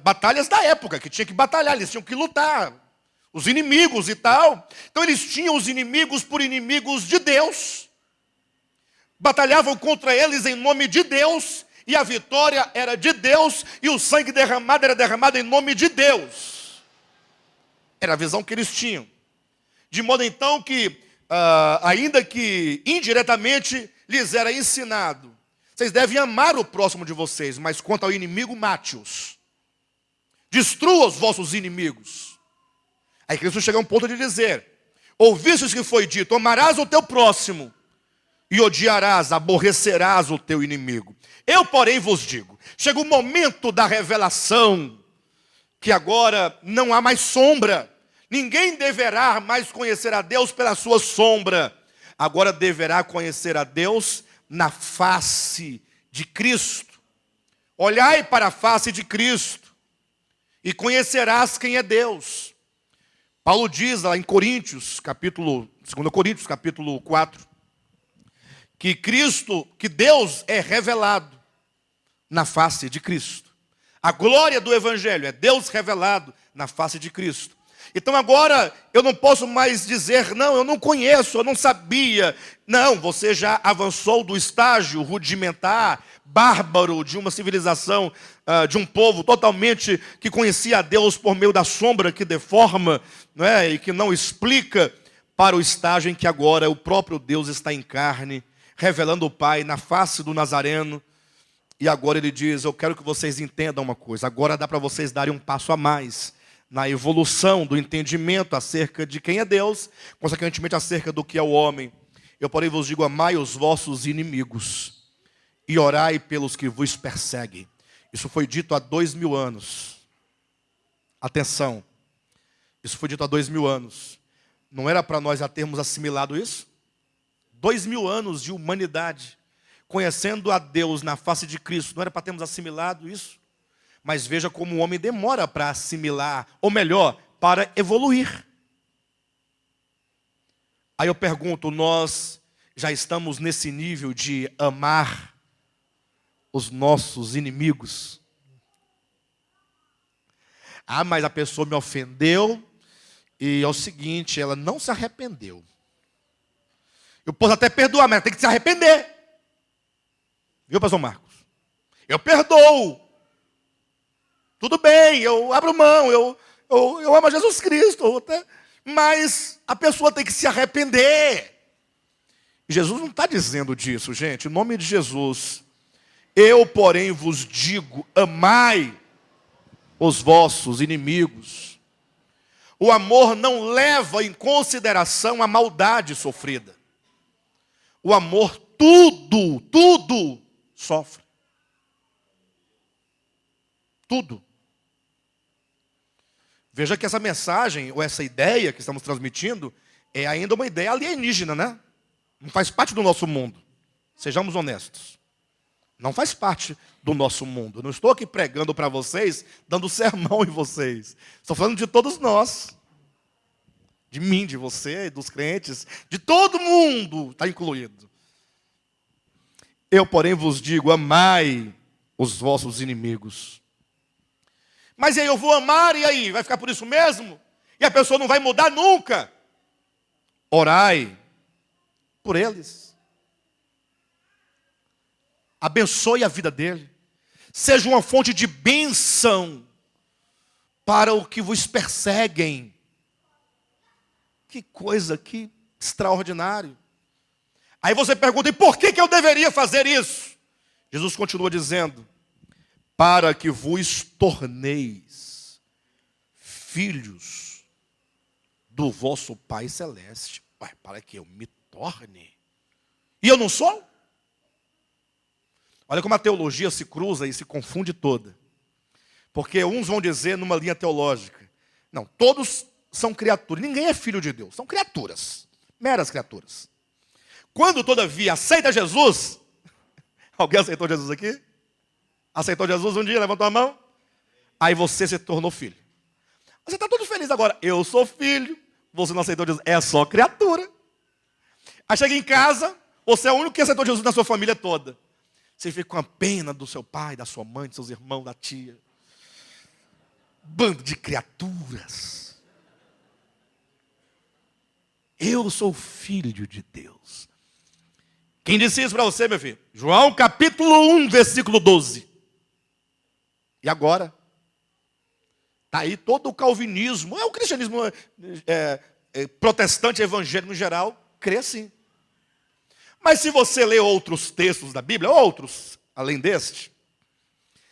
batalhas da época, que tinha que batalhar, eles tinham que lutar. Os inimigos e tal. Então, eles tinham os inimigos por inimigos de Deus. Batalhavam contra eles em nome de Deus. E a vitória era de Deus, e o sangue derramado era derramado em nome de Deus. Era a visão que eles tinham. De modo então que, ainda que indiretamente, lhes era ensinado: vocês devem amar o próximo de vocês, mas quanto ao inimigo, mate-os. Destrua os vossos inimigos. Aí Cristo chega a um ponto de dizer: ouvistes que foi dito, amarás o teu próximo e odiarás, aborrecerás o teu inimigo. Eu, porém, vos digo, chega o momento da revelação, que agora não há mais sombra. Ninguém deverá mais conhecer a Deus pela sua sombra. Agora deverá conhecer a Deus na face de Cristo. Olhai para a face de Cristo e conhecerás quem é Deus. Paulo diz lá em Coríntios, 2 Coríntios, capítulo 4, que Deus é revelado na face de Cristo. A glória do Evangelho é Deus revelado na face de Cristo. Então agora eu não posso mais dizer: não, eu não conheço, eu não sabia. Não, você já avançou do estágio rudimentar, bárbaro, de uma civilização, de um povo totalmente que conhecia a Deus por meio da sombra que deforma, não é? E que não explica, para o estágio em que agora o próprio Deus está em carne, revelando o Pai na face do Nazareno. E agora ele diz: eu quero que vocês entendam uma coisa, agora dá para vocês darem um passo a mais na evolução do entendimento acerca de quem é Deus, consequentemente acerca do que é o homem. Eu, porém, vos digo: amai os vossos inimigos e orai pelos que vos perseguem. Isso foi dito há 2000 anos. Atenção, isso foi dito há 2000 anos. Não era para nós já termos assimilado isso? 2000 anos de humanidade, conhecendo a Deus na face de Cristo, não era para termos assimilado isso? Mas veja como o homem demora para assimilar, ou melhor, para evoluir. Aí eu pergunto: nós já estamos nesse nível de amar os nossos inimigos? Ah, mas a pessoa me ofendeu e é o seguinte, ela não se arrependeu. Eu posso até perdoar, mas ela tem que se arrepender. Viu, pastor Marcos? Eu perdoo. Tudo bem, eu abro mão, eu amo a Jesus Cristo, mas a pessoa tem que se arrepender. Jesus não está dizendo disso, gente. Em nome de Jesus, eu, porém, vos digo: amai os vossos inimigos. O amor não leva em consideração a maldade sofrida. O amor tudo sofre. Tudo. Veja que essa mensagem, ou essa ideia que estamos transmitindo, é ainda uma ideia alienígena, né? Não faz parte do nosso mundo. Sejamos honestos. Não faz parte do nosso mundo. Eu não estou aqui pregando para vocês, dando sermão em vocês. Estou falando de todos nós. De mim, de você, dos crentes, de todo mundo está incluído. Eu, porém, vos digo: amai os vossos inimigos. Mas aí eu vou amar, e aí? Vai ficar por isso mesmo? E a pessoa não vai mudar nunca? Orai por eles. Abençoe a vida dele. Seja uma fonte de bênção para os que vos perseguem. Que coisa, que extraordinário. Aí você pergunta: e por que eu deveria fazer isso? Jesus continua dizendo: para que vos torneis filhos do vosso Pai Celeste. Ué, para que eu me torne? E eu não sou? Olha como a teologia se cruza e se confunde toda. Porque uns vão dizer numa linha teológica: não, todos são criaturas. Ninguém é filho de Deus, são criaturas, meras criaturas. Quando, todavia, aceita Jesus... Alguém aceitou Jesus aqui? Aceitou Jesus um dia, levantou a mão? Aí você se tornou filho. Você está todo feliz agora. Eu sou filho. Você não aceitou Jesus. É só criatura. Aí chega em casa, você é o único que aceitou Jesus na sua família toda. Você fica com a pena do seu pai, da sua mãe, dos seus irmãos, da tia. Bando de criaturas. Eu sou filho de Deus. Quem disse isso para você, meu filho? João capítulo 1, versículo 12. E agora? Está aí todo o calvinismo, o cristianismo protestante, evangélico em geral, crê assim. Mas se você ler outros textos da Bíblia, outros, além deste,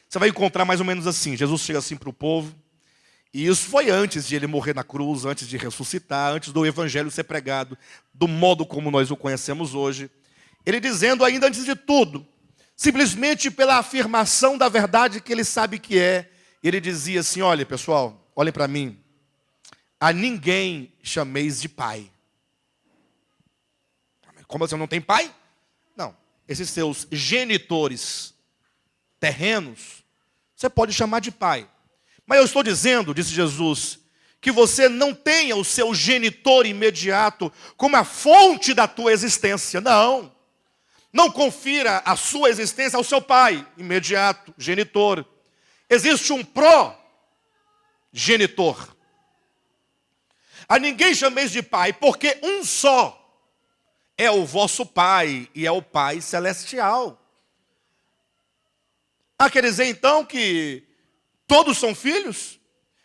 você vai encontrar mais ou menos assim. Jesus chega assim para o povo, e isso foi antes de ele morrer na cruz, antes de ressuscitar, antes do evangelho ser pregado, do modo como nós o conhecemos hoje. Ele dizendo ainda antes de tudo, simplesmente pela afirmação da verdade que ele sabe que é, ele dizia assim: olha pessoal, olhem para mim, a ninguém chameis de pai. Como você não tem pai? Não, esses seus genitores terrenos, você pode chamar de pai. Mas eu estou dizendo, disse Jesus, que você não tenha o seu genitor imediato como a fonte da tua existência. Não. Não confira a sua existência ao seu pai imediato, genitor. Existe um progenitor. A ninguém chameis de pai, porque um só é o vosso pai, e é o Pai celestial. Quer dizer então que todos são filhos?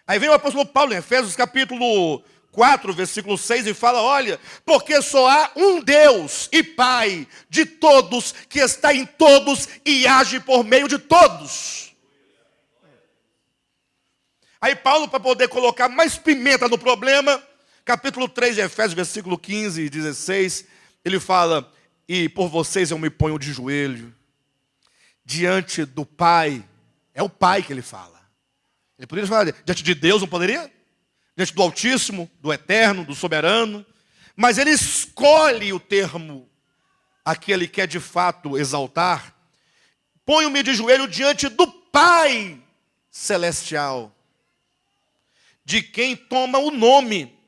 Aí vem o apóstolo Paulo em Efésios capítulo 4, versículo 6, e fala: olha, porque só há um Deus e Pai de todos, que está em todos e age por meio de todos. Aí Paulo, para poder colocar mais pimenta no problema, capítulo 3 de Efésios, versículo 15 e 16, ele fala: e por vocês eu me ponho de joelho diante do Pai. É o Pai que ele fala. Ele poderia falar diante de Deus, não poderia? Diante do Altíssimo, do Eterno, do Soberano. Mas ele escolhe o termo a que ele quer de fato exaltar. Ponho-me de joelho diante do Pai celestial, de quem toma o nome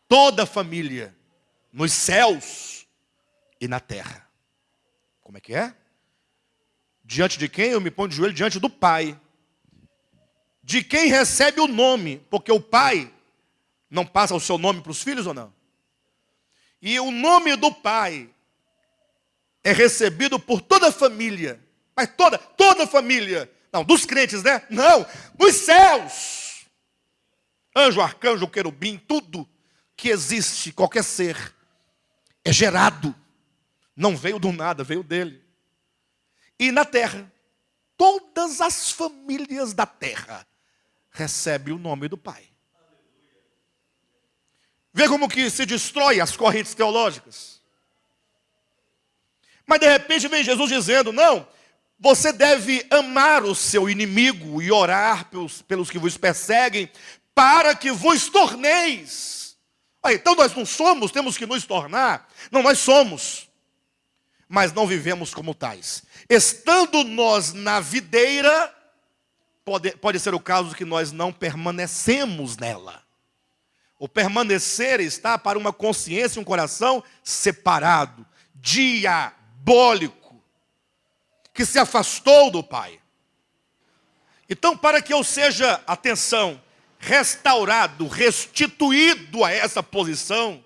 toda a família, nos céus e na terra. Como é que é? Diante de quem eu me ponho de joelho? Diante do Pai, de quem recebe o nome, porque o Pai não passa o seu nome para os filhos ou não? E o nome do Pai é recebido por toda a família, mas toda a família, não, dos crentes, né? Não, nos céus, anjo, arcanjo, querubim, tudo que existe, qualquer ser, é gerado, não veio do nada, veio dele. E na terra, todas as famílias da terra recebem o nome do Pai. Vê como que se destrói as correntes teológicas. Mas de repente vem Jesus dizendo: não, você deve amar o seu inimigo e orar pelos que vos perseguem, para que vos torneis. Então nós não somos, temos que nos tornar. Não, nós somos, mas não vivemos como tais. Estando nós na videira, pode ser o caso que nós não permanecemos nela. O permanecer está para uma consciência e um coração separado, diabólico, que se afastou do Pai. Então, para que eu seja, atenção, restaurado, restituído a essa posição,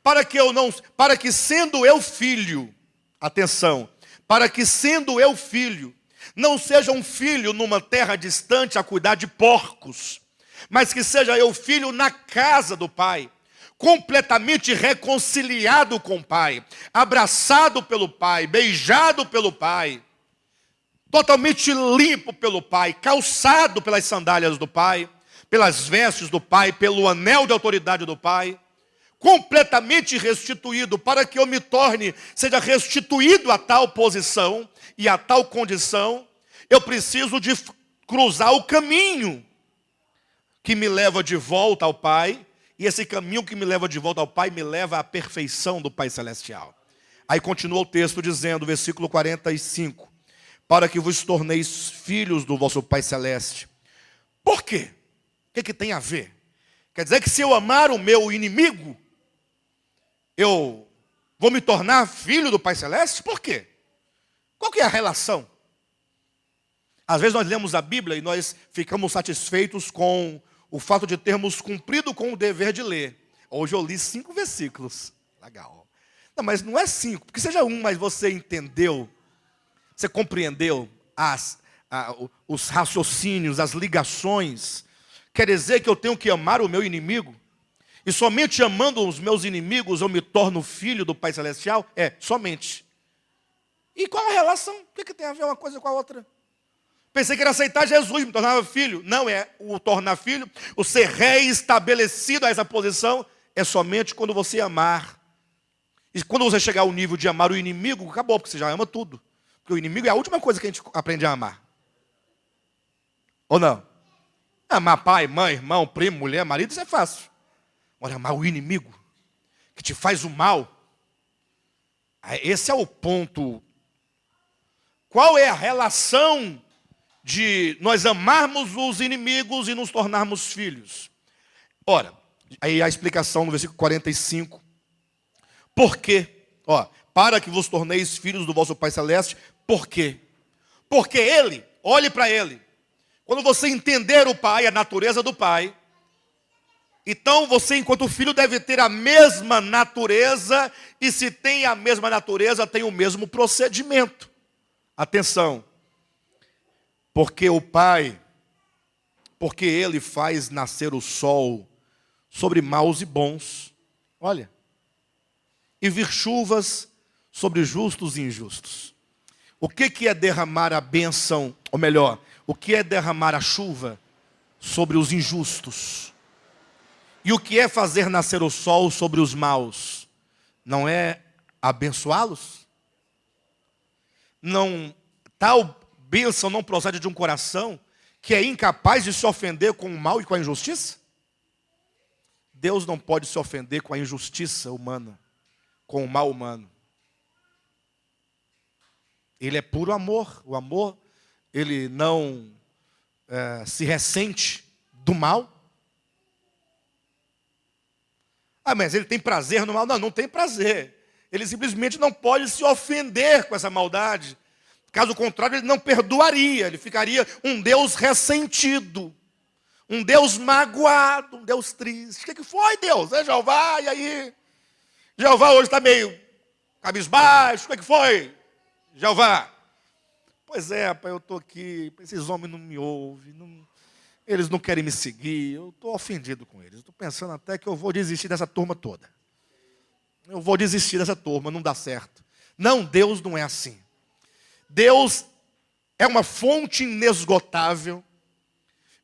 para que sendo eu filho, atenção, para que sendo eu filho, não seja um filho numa terra distante a cuidar de porcos, mas que seja eu filho na casa do Pai, completamente reconciliado com o Pai, abraçado pelo Pai, beijado pelo Pai, totalmente limpo pelo Pai, calçado pelas sandálias do Pai, pelas vestes do Pai, pelo anel de autoridade do Pai, completamente restituído, para que eu me torne, seja restituído a tal posição e a tal condição. Eu preciso de cruzar o caminho que me leva de volta ao Pai, e esse caminho que me leva de volta ao Pai me leva à perfeição do Pai Celestial. Aí continua o texto dizendo, versículo 45, para que vos torneis filhos do vosso Pai Celeste. Por quê? O que tem a ver? Quer dizer que se eu amar o meu inimigo, eu vou me tornar filho do Pai Celeste? Por quê? Qual que é a relação? Às vezes nós lemos a Bíblia e nós ficamos satisfeitos com o fato de termos cumprido com o dever de ler. Hoje eu li 5 versículos. Legal. Não, mas não é 5, porque seja um, mas você entendeu, você compreendeu os raciocínios, as ligações. Quer dizer que eu tenho que amar o meu inimigo? E somente amando os meus inimigos eu me torno filho do Pai Celestial? Somente. E qual a relação? O que tem a ver uma coisa com a outra? Pensei que era aceitar Jesus, me tornava filho. Não é o tornar filho, o ser reestabelecido a essa posição é somente quando você amar. E quando você chegar ao nível de amar o inimigo, acabou, porque você já ama tudo. Porque o inimigo é a última coisa que a gente aprende a amar. Ou não? Amar pai, mãe, irmão, primo, mulher, marido, isso é fácil. Agora, amar o inimigo, que te faz o mal, esse é o ponto. Qual é a relação de nós amarmos os inimigos e nos tornarmos filhos? Ora, aí a explicação no versículo 45. Por quê? Para que vos torneis filhos do vosso Pai Celeste. Por quê? Porque Ele, olhe para Ele. Quando você entender o Pai, a natureza do Pai, então você, enquanto filho, deve ter a mesma natureza. E se tem a mesma natureza, tem o mesmo procedimento. Atenção. Porque o Pai, porque Ele faz nascer o sol sobre maus e bons. Olha. E vir chuvas sobre justos e injustos. O que é derramar a bênção, ou melhor, o que é derramar a chuva sobre os injustos? E o que é fazer nascer o sol sobre os maus? Não é abençoá-los? Não, tal bênção não procede de um coração que é incapaz de se ofender com o mal e com a injustiça? Deus não pode se ofender com a injustiça humana, com o mal humano. Ele é puro amor. O amor, ele não se ressente do mal. Mas ele tem prazer no mal? Não, não tem prazer. Ele simplesmente não pode se ofender com essa maldade. Caso contrário, ele não perdoaria. Ele ficaria um Deus ressentido. Um Deus magoado, um Deus triste. O que foi, Deus? É Jeová, e aí? Jeová hoje está meio cabisbaixo. O que foi, Jeová? Pois é, pai, eu estou aqui. Esses homens não me ouvem. Eles não querem me seguir. Eu estou ofendido com eles. Estou pensando até que eu vou desistir dessa turma toda. Eu vou desistir dessa turma, não dá certo. Não, Deus não é assim. Deus é uma fonte inesgotável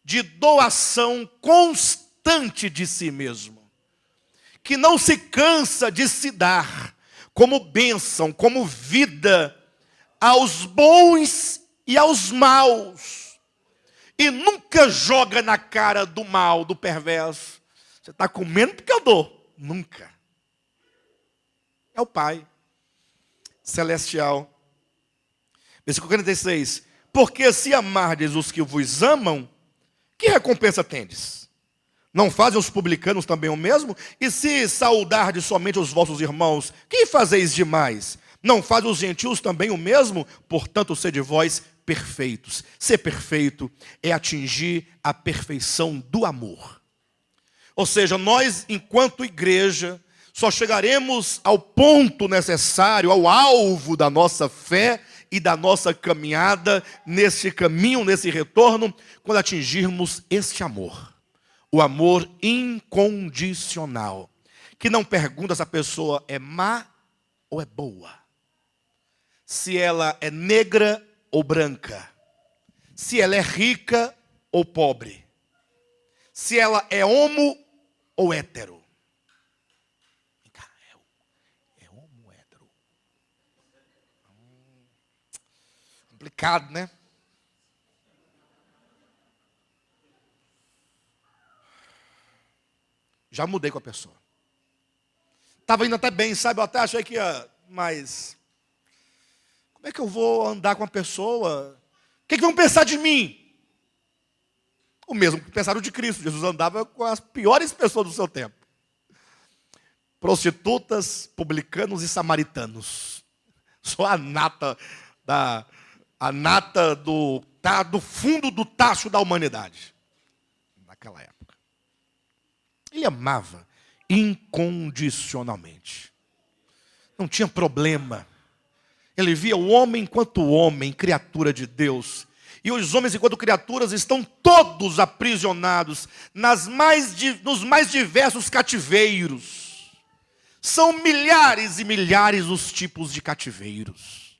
de doação constante de si mesmo, que não se cansa de se dar como bênção, como vida aos bons e aos maus, e nunca joga na cara do mal, do perverso. Você está comendo porque eu dou. Nunca. É o Pai Celestial. Versículo 46. Porque se amardes os que vos amam, que recompensa tendes? Não fazem os publicanos também o mesmo? E se saudardes somente os vossos irmãos, que fazeis demais? Não fazem os gentios também o mesmo? Portanto, sede vós perfeitos. Ser perfeito é atingir a perfeição do amor. Ou seja, nós, enquanto igreja, só chegaremos ao ponto necessário, ao alvo da nossa fé e da nossa caminhada, nesse caminho, nesse retorno, quando atingirmos este amor. O amor incondicional, que não pergunta se a pessoa é má ou é boa, se ela é negra ou branca, se ela é rica ou pobre, se ela é homo ou hétero. É homo ou hétero? Complicado, né? Já mudei com a pessoa. Estava indo até bem, sabe? Eu até achei que ia, mas como é que eu vou andar com a pessoa? O que vão pensar de mim? O mesmo que pensaram de Cristo. Jesus andava com as piores pessoas do seu tempo. Prostitutas, publicanos e samaritanos. Só a nata do fundo do tacho da humanidade. Naquela época. Ele amava incondicionalmente. Não tinha problema. Ele via o homem enquanto homem, criatura de Deus. E os homens, enquanto criaturas, estão todos aprisionados nos mais diversos cativeiros. São milhares e milhares os tipos de cativeiros.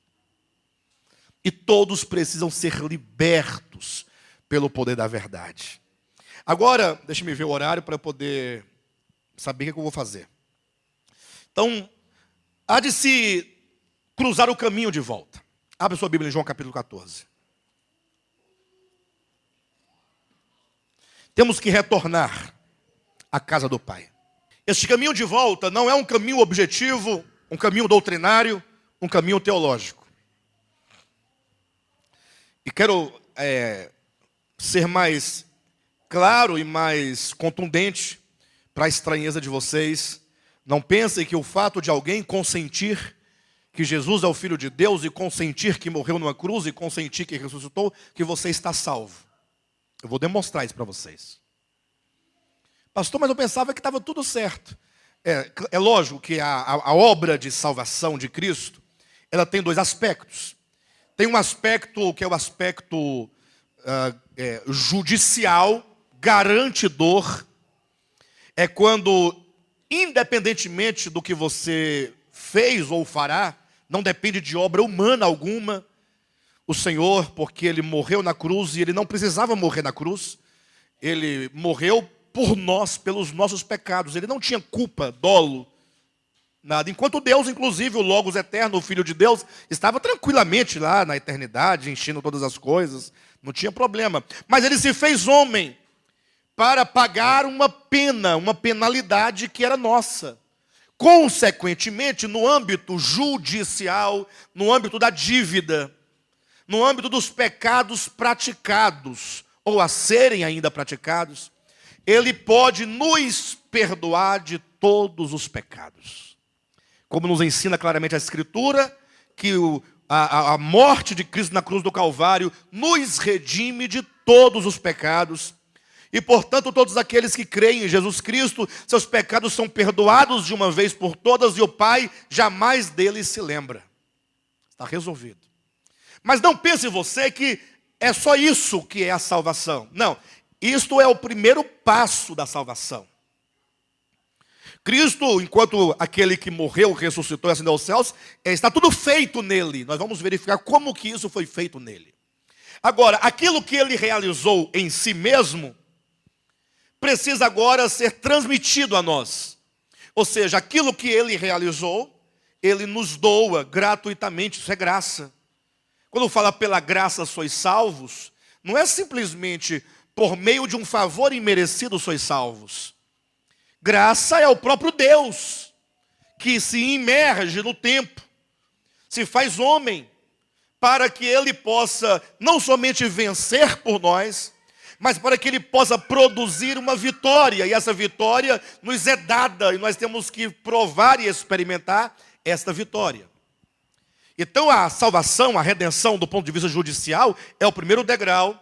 E todos precisam ser libertos pelo poder da verdade. Agora, deixe-me ver o horário para eu poder saber o que eu vou fazer. Então, há de se cruzar o caminho de volta. Abra sua Bíblia em João capítulo 14. Temos que retornar à casa do Pai. Este caminho de volta não é um caminho objetivo, um caminho doutrinário, um caminho teológico. E quero ser mais claro e mais contundente para a estranheza de vocês. Não pensem que o fato de alguém consentir que Jesus é o Filho de Deus e consentir que morreu numa cruz e consentir que ressuscitou, que você está salvo. Eu vou demonstrar isso para vocês. Pastor, mas eu pensava que estava tudo certo. É lógico que a obra de salvação de Cristo, ela tem dois aspectos. Tem um aspecto que é o aspecto judicial, garantidor. É quando, independentemente do que você fez ou fará, não depende de obra humana alguma, o Senhor, porque Ele morreu na cruz, e Ele não precisava morrer na cruz, Ele morreu por nós, pelos nossos pecados. Ele não tinha culpa, dolo, nada. Enquanto Deus, inclusive, o Logos eterno, o Filho de Deus, estava tranquilamente lá na eternidade, enchendo todas as coisas, não tinha problema. Mas Ele se fez homem para pagar uma pena, uma penalidade que era nossa. Consequentemente, no âmbito judicial, no âmbito da dívida, no âmbito dos pecados praticados, ou a serem ainda praticados, Ele pode nos perdoar de todos os pecados. Como nos ensina claramente a Escritura, que a morte de Cristo na cruz do Calvário nos redime de todos os pecados. E, portanto, todos aqueles que creem em Jesus Cristo, seus pecados são perdoados de uma vez por todas, e o Pai jamais deles se lembra. Está resolvido. Mas não pense você que é só isso que é a salvação. Não, isto é o primeiro passo da salvação. Cristo, enquanto aquele que morreu, ressuscitou e ascendeu aos céus, está tudo feito nele. Nós vamos verificar como que isso foi feito nele. Agora, aquilo que ele realizou em si mesmo, precisa agora ser transmitido a nós. Ou seja, aquilo que ele realizou, ele nos doa gratuitamente, isso é graça. Quando fala pela graça sois salvos, não é simplesmente por meio de um favor imerecido sois salvos. Graça é o próprio Deus, que se imerge no tempo, se faz homem, para que ele possa não somente vencer por nós, mas para que ele possa produzir uma vitória, e essa vitória nos é dada, e nós temos que provar e experimentar esta vitória. Então a salvação, a redenção do ponto de vista judicial, é o primeiro degrau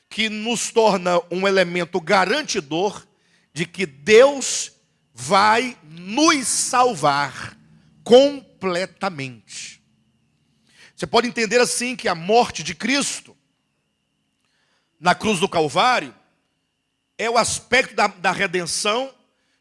que nos torna um elemento garantidor de que Deus vai nos salvar completamente. Você pode entender assim que a morte de Cristo na cruz do Calvário é o aspecto da redenção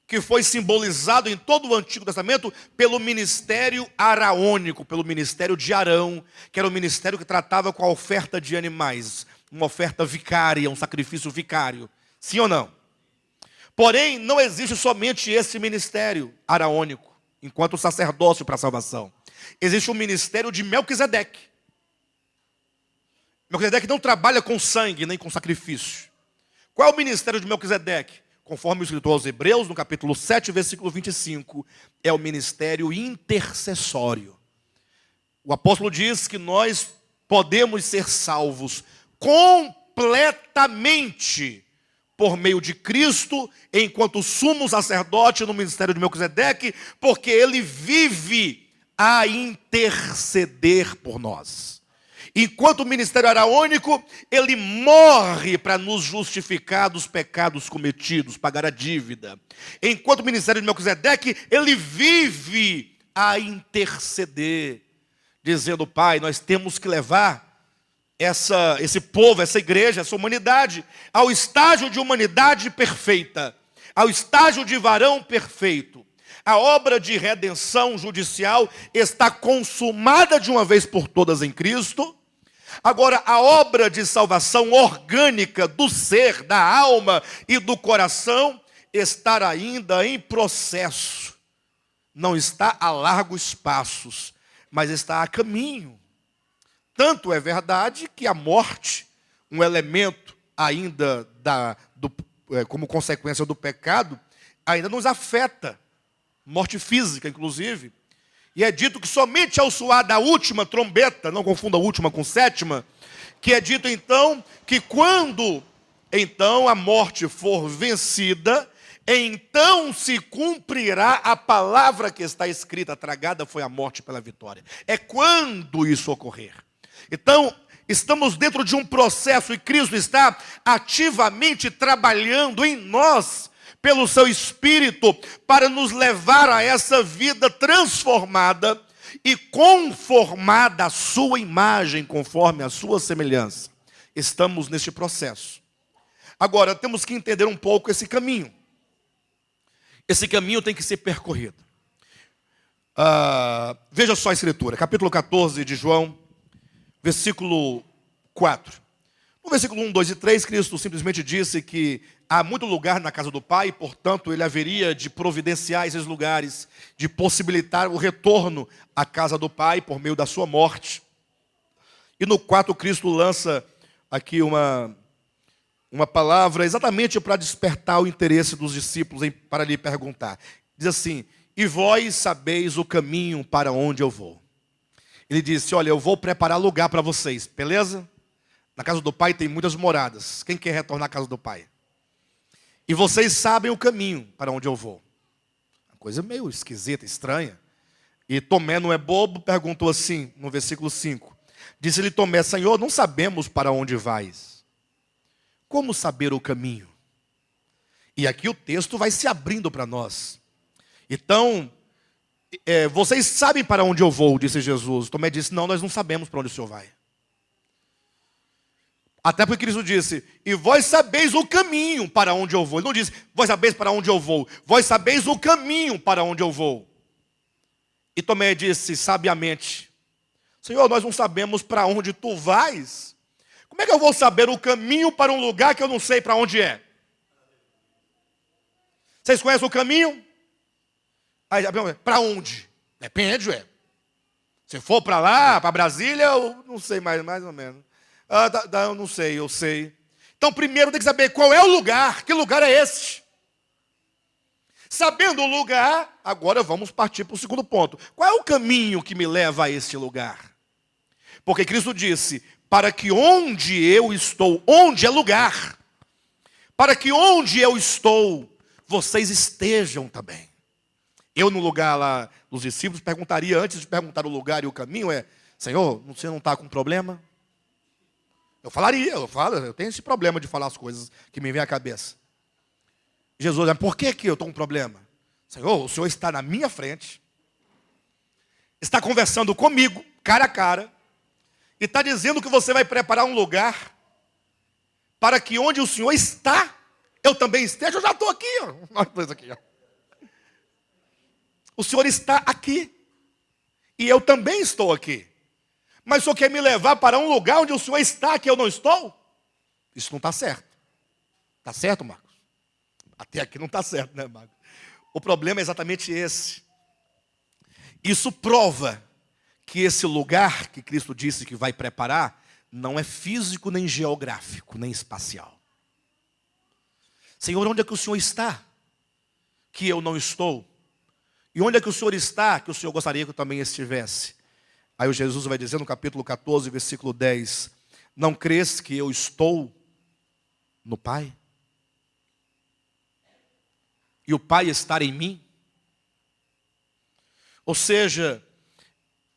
que foi simbolizado em todo o Antigo Testamento pelo ministério araônico, pelo ministério de Arão, que era o ministério que tratava com a oferta de animais, uma oferta vicária, um sacrifício vicário. Sim ou não? Porém, não existe somente esse ministério araônico, enquanto sacerdócio para a salvação. Existe o ministério de Melquisedeque. Melquisedeque não trabalha com sangue, nem com sacrifício. Qual é o ministério de Melquisedeque? Conforme o escritor aos Hebreus, no capítulo 7, versículo 25, é o ministério intercessório. O apóstolo diz que nós podemos ser salvos completamente por meio de Cristo, enquanto sumo sacerdote no ministério de Melquisedeque, porque ele vive a interceder por nós. Enquanto o ministério araônico, ele morre para nos justificar dos pecados cometidos, pagar a dívida. Enquanto o ministério de Melquisedeque, ele vive a interceder, dizendo: Pai, nós temos que levar esse povo, essa igreja, essa humanidade, ao estágio de humanidade perfeita, ao estágio de varão perfeito. A obra de redenção judicial está consumada de uma vez por todas em Cristo. Agora, a obra de salvação orgânica do ser, da alma e do coração está ainda em processo. Não está a largos passos, mas está a caminho. Tanto é verdade que a morte, um elemento ainda como consequência do pecado, ainda nos afeta. Morte física, inclusive. E é dito que somente ao soar da última trombeta, não confunda a última com sétima, que é dito então que quando então a morte for vencida, então se cumprirá a palavra que está escrita: tragada foi a morte pela vitória. É quando isso ocorrer. Então, estamos dentro de um processo e Cristo está ativamente trabalhando em nós, pelo seu Espírito, para nos levar a essa vida transformada e conformada à sua imagem, conforme a sua semelhança. Estamos neste processo. Agora, temos que entender um pouco esse caminho. Esse caminho tem que ser percorrido. Veja só a escritura, capítulo 14 de João, versículo 4. No versículo 1, 2 e 3, Cristo simplesmente disse que há muito lugar na casa do Pai, portanto, ele haveria de providenciar esses lugares, de possibilitar o retorno à casa do Pai por meio da sua morte. E no 4, Cristo lança aqui uma palavra exatamente para despertar o interesse dos discípulos para lhe perguntar. Diz assim: e vós sabeis o caminho para onde eu vou. Ele disse: olha, eu vou preparar lugar para vocês, beleza? Na casa do Pai tem muitas moradas. Quem quer retornar à casa do Pai? E vocês sabem o caminho para onde eu vou. Uma coisa meio esquisita, estranha. E Tomé não é bobo, perguntou assim, no versículo 5. Disse-lhe Tomé: Senhor, não sabemos para onde vais. Como saber o caminho? E aqui o texto vai se abrindo para nós. Então, vocês sabem para onde eu vou, disse Jesus. Tomé disse: não, nós não sabemos para onde o Senhor vai. Até porque Cristo disse: e vós sabeis o caminho para onde eu vou. Ele não disse: vós sabeis para onde eu vou. Vós sabeis o caminho para onde eu vou. E Tomé disse sabiamente: Senhor, nós não sabemos para onde tu vais. Como é que eu vou saber o caminho para um lugar que eu não sei para onde é? Vocês conhecem o caminho? Para onde? Depende, Se for para lá, para Brasília, eu não sei mais ou menos. Eu não sei, eu sei. Então primeiro tem que saber qual é o lugar. Que lugar é esse? Sabendo o lugar, agora vamos partir para o segundo ponto. Qual é o caminho que me leva a este lugar? Porque Cristo disse: para que onde eu estou, onde é lugar, para que onde eu estou, vocês estejam também. Eu no lugar lá dos discípulos perguntaria, antes de perguntar o lugar e o caminho, Senhor, você não está com problema? Eu falaria, eu tenho esse problema de falar as coisas que me vêm à cabeça. Jesus, por que eu estou com problema? Senhor, o Senhor está na minha frente, está conversando comigo, cara a cara, e está dizendo que você vai preparar um lugar para que onde o Senhor está, eu também esteja. Eu já estou aqui, nós dois aqui, O Senhor está aqui, e eu também estou aqui. Mas o Senhor quer me levar para um lugar onde o Senhor está, que eu não estou? Isso não está certo. Está certo, Marcos? Até aqui não está certo, né, Marcos? O problema é exatamente esse. Isso prova que esse lugar que Cristo disse que vai preparar não é físico, nem geográfico, nem espacial. Senhor, onde é que o Senhor está? Que eu não estou. E onde é que o Senhor está? Que o Senhor gostaria que eu também estivesse. Aí o Jesus vai dizer no capítulo 14, versículo 10. Não crês que eu estou no Pai? E o Pai estar em mim? Ou seja,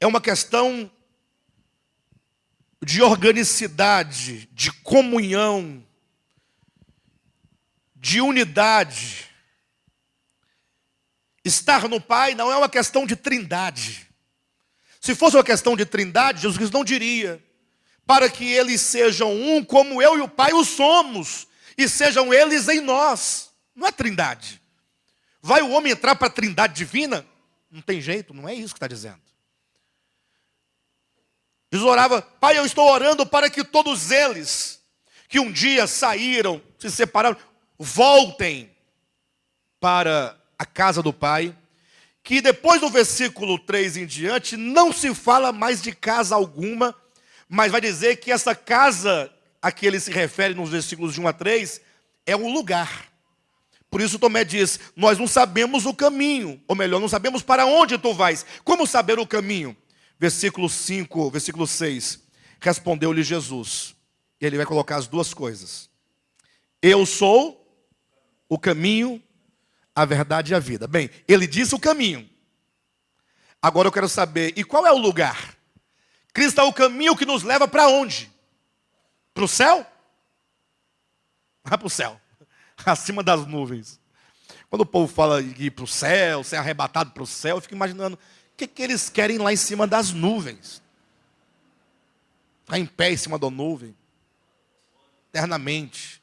é uma questão de organicidade, de comunhão, de unidade. Estar no Pai não é uma questão de trindade. Se fosse uma questão de trindade, Jesus Cristo não diria: para que eles sejam um como eu e o Pai o somos, e sejam eles em nós. Não é trindade. Vai o homem entrar para a trindade divina? Não tem jeito, não é isso que está dizendo. Jesus orava: Pai, eu estou orando para que todos eles, que um dia saíram, se separaram, voltem para a casa do Pai. Que depois do versículo 3 em diante, não se fala mais de casa alguma, mas vai dizer que essa casa a que ele se refere nos versículos de 1 a 3, é um lugar. Por isso Tomé diz: nós não sabemos o caminho, ou melhor, não sabemos para onde tu vais. Como saber o caminho? Versículo 5, versículo 6. Respondeu-lhe Jesus. E ele vai colocar as duas coisas. Eu sou o caminho, a verdade e a vida. Bem, ele disse o caminho. Agora eu quero saber, e qual é o lugar? Cristo é o caminho que nos leva para onde? Para o céu? Para o céu. Acima das nuvens. Quando o povo fala de ir para o céu, ser arrebatado para o céu, eu fico imaginando, o que eles querem lá em cima das nuvens? Ficar em pé em cima da nuvem. Eternamente.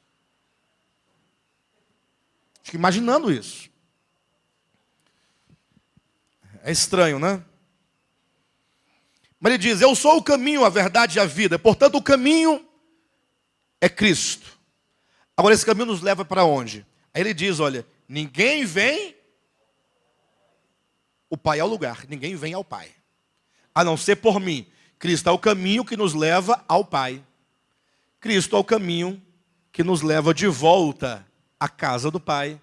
Fico imaginando isso. É estranho, né? Mas ele diz: eu sou o caminho, a verdade e a vida. Portanto, o caminho é Cristo. Agora, esse caminho nos leva para onde? Aí ele diz: olha, ninguém vem, o Pai é o lugar, ninguém vem ao Pai, a não ser por mim. Cristo é o caminho que nos leva ao Pai. Cristo é o caminho que nos leva de volta à casa do Pai,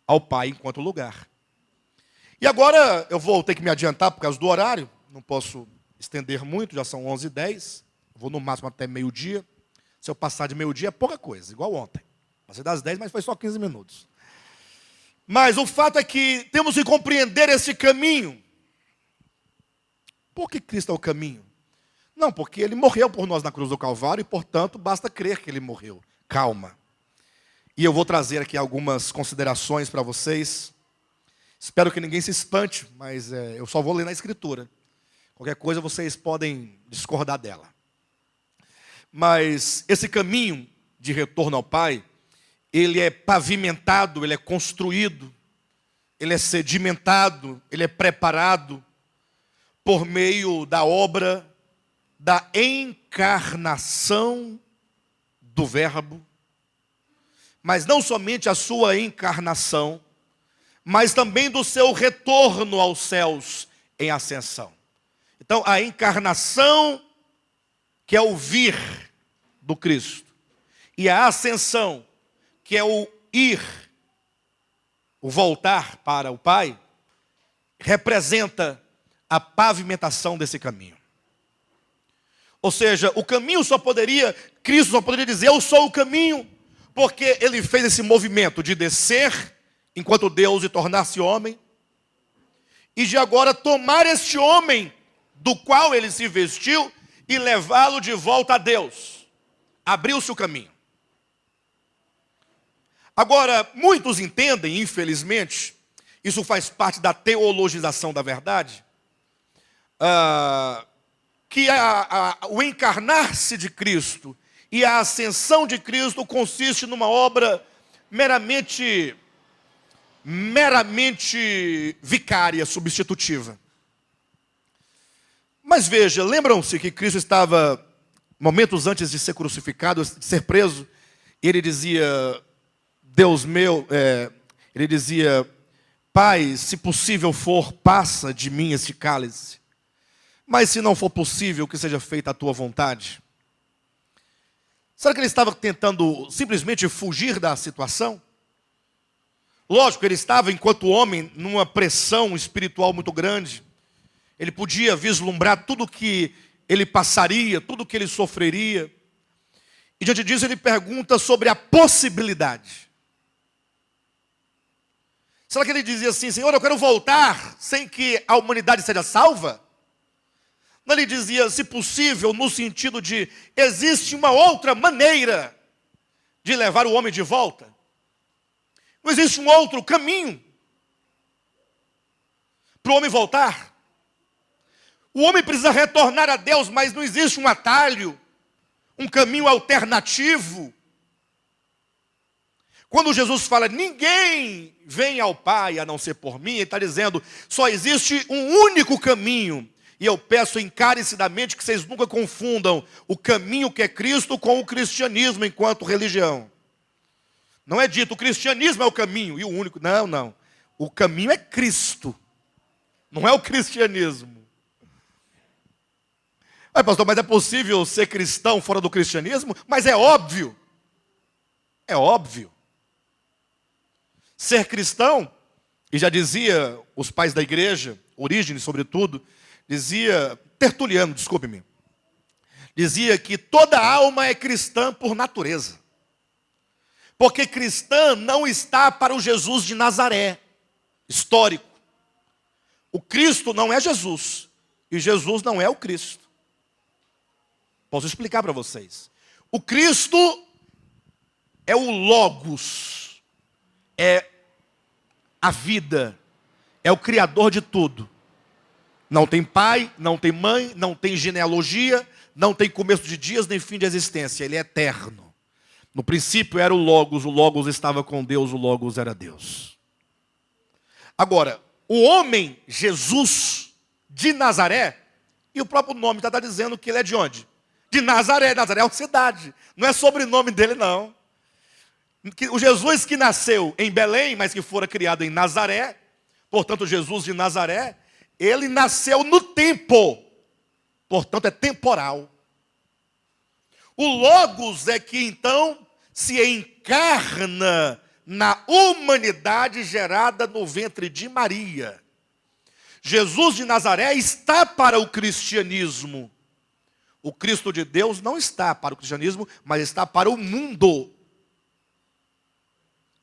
ao Pai enquanto lugar. E agora eu vou ter que me adiantar por causa do horário, não posso estender muito, já são 11h10, vou no máximo até meio-dia. Se eu passar de meio-dia é pouca coisa, igual ontem. Passei das 10, mas foi só 15 minutos. Mas o fato é que temos que compreender esse caminho. Por que Cristo é o caminho? Não, porque Ele morreu por nós na cruz do Calvário e, portanto, basta crer que Ele morreu. Calma. E eu vou trazer aqui algumas considerações para vocês. Espero que ninguém se espante, mas eu só vou ler na Escritura. Qualquer coisa vocês podem discordar dela. Mas esse caminho de retorno ao Pai, ele é pavimentado, ele é construído, ele é sedimentado, ele é preparado por meio da obra da encarnação do Verbo, mas não somente a sua encarnação, mas também do seu retorno aos céus em ascensão. Então, a encarnação, que é o vir do Cristo, e a ascensão, que é o ir, o voltar para o Pai, representa a pavimentação desse caminho. Ou seja, o caminho Cristo só poderia dizer: eu sou o caminho, porque Ele fez esse movimento de descer enquanto Deus e tornar-se homem, e de agora tomar este homem do qual Ele se vestiu e levá-lo de volta a Deus. Abriu-se o caminho. Agora, muitos entendem, infelizmente, isso faz parte da teologização da verdade, que o encarnar-se de Cristo e a ascensão de Cristo consiste numa obra meramente vicária, substitutiva. Mas veja, lembram-se que Cristo estava, momentos antes de ser crucificado, de ser preso, e Ele dizia: Deus meu, Ele dizia: Pai, se possível for, passa de mim este cálice. Mas se não for possível, que seja feita a tua vontade. Será que Ele estava tentando simplesmente fugir da situação? Lógico, Ele estava, enquanto homem, numa pressão espiritual muito grande. Ele podia vislumbrar tudo que Ele passaria, tudo que Ele sofreria. E diante disso Ele pergunta sobre a possibilidade. Será que Ele dizia assim: Senhor, eu quero voltar sem que a humanidade seja salva? Não, Ele dizia, se possível, no sentido de: existe uma outra maneira de levar o homem de volta. Não existe um outro caminho para o homem voltar. O homem precisa retornar a Deus, mas não existe um atalho, um caminho alternativo. Quando Jesus fala, ninguém vem ao Pai a não ser por mim, ele está dizendo, só existe um único caminho. E eu peço encarecidamente que vocês nunca confundam o caminho que é Cristo com o cristianismo enquanto religião. Não é dito, o cristianismo é o caminho e o único. Não, não. O caminho é Cristo. Não é o cristianismo. Ai, pastor, mas é possível ser cristão fora do cristianismo? Mas é óbvio. É óbvio. Ser cristão, e já dizia os pais da igreja, Orígenes sobretudo, dizia, Tertuliano, desculpe-me, dizia que toda alma é cristã por natureza. Porque cristã não está para o Jesus de Nazaré, histórico. O Cristo não é Jesus, e Jesus não é o Cristo. Posso explicar para vocês. O Cristo é o Logos, é a vida, é o Criador de tudo. Não tem pai, não tem mãe, não tem genealogia, não tem começo de dias nem fim de existência. Ele é eterno. No princípio era o Logos estava com Deus, o Logos era Deus. Agora, o homem Jesus de Nazaré, e o próprio nome está dizendo que ele é de onde? De Nazaré. Nazaré é uma cidade, não é sobrenome dele não. O Jesus que nasceu em Belém, mas que fora criado em Nazaré, portanto Jesus de Nazaré, ele nasceu no tempo, portanto é temporal. O Logos é que então se encarna na humanidade gerada no ventre de Maria. Jesus de Nazaré está para o cristianismo. O Cristo de Deus não está para o cristianismo, mas está para o mundo.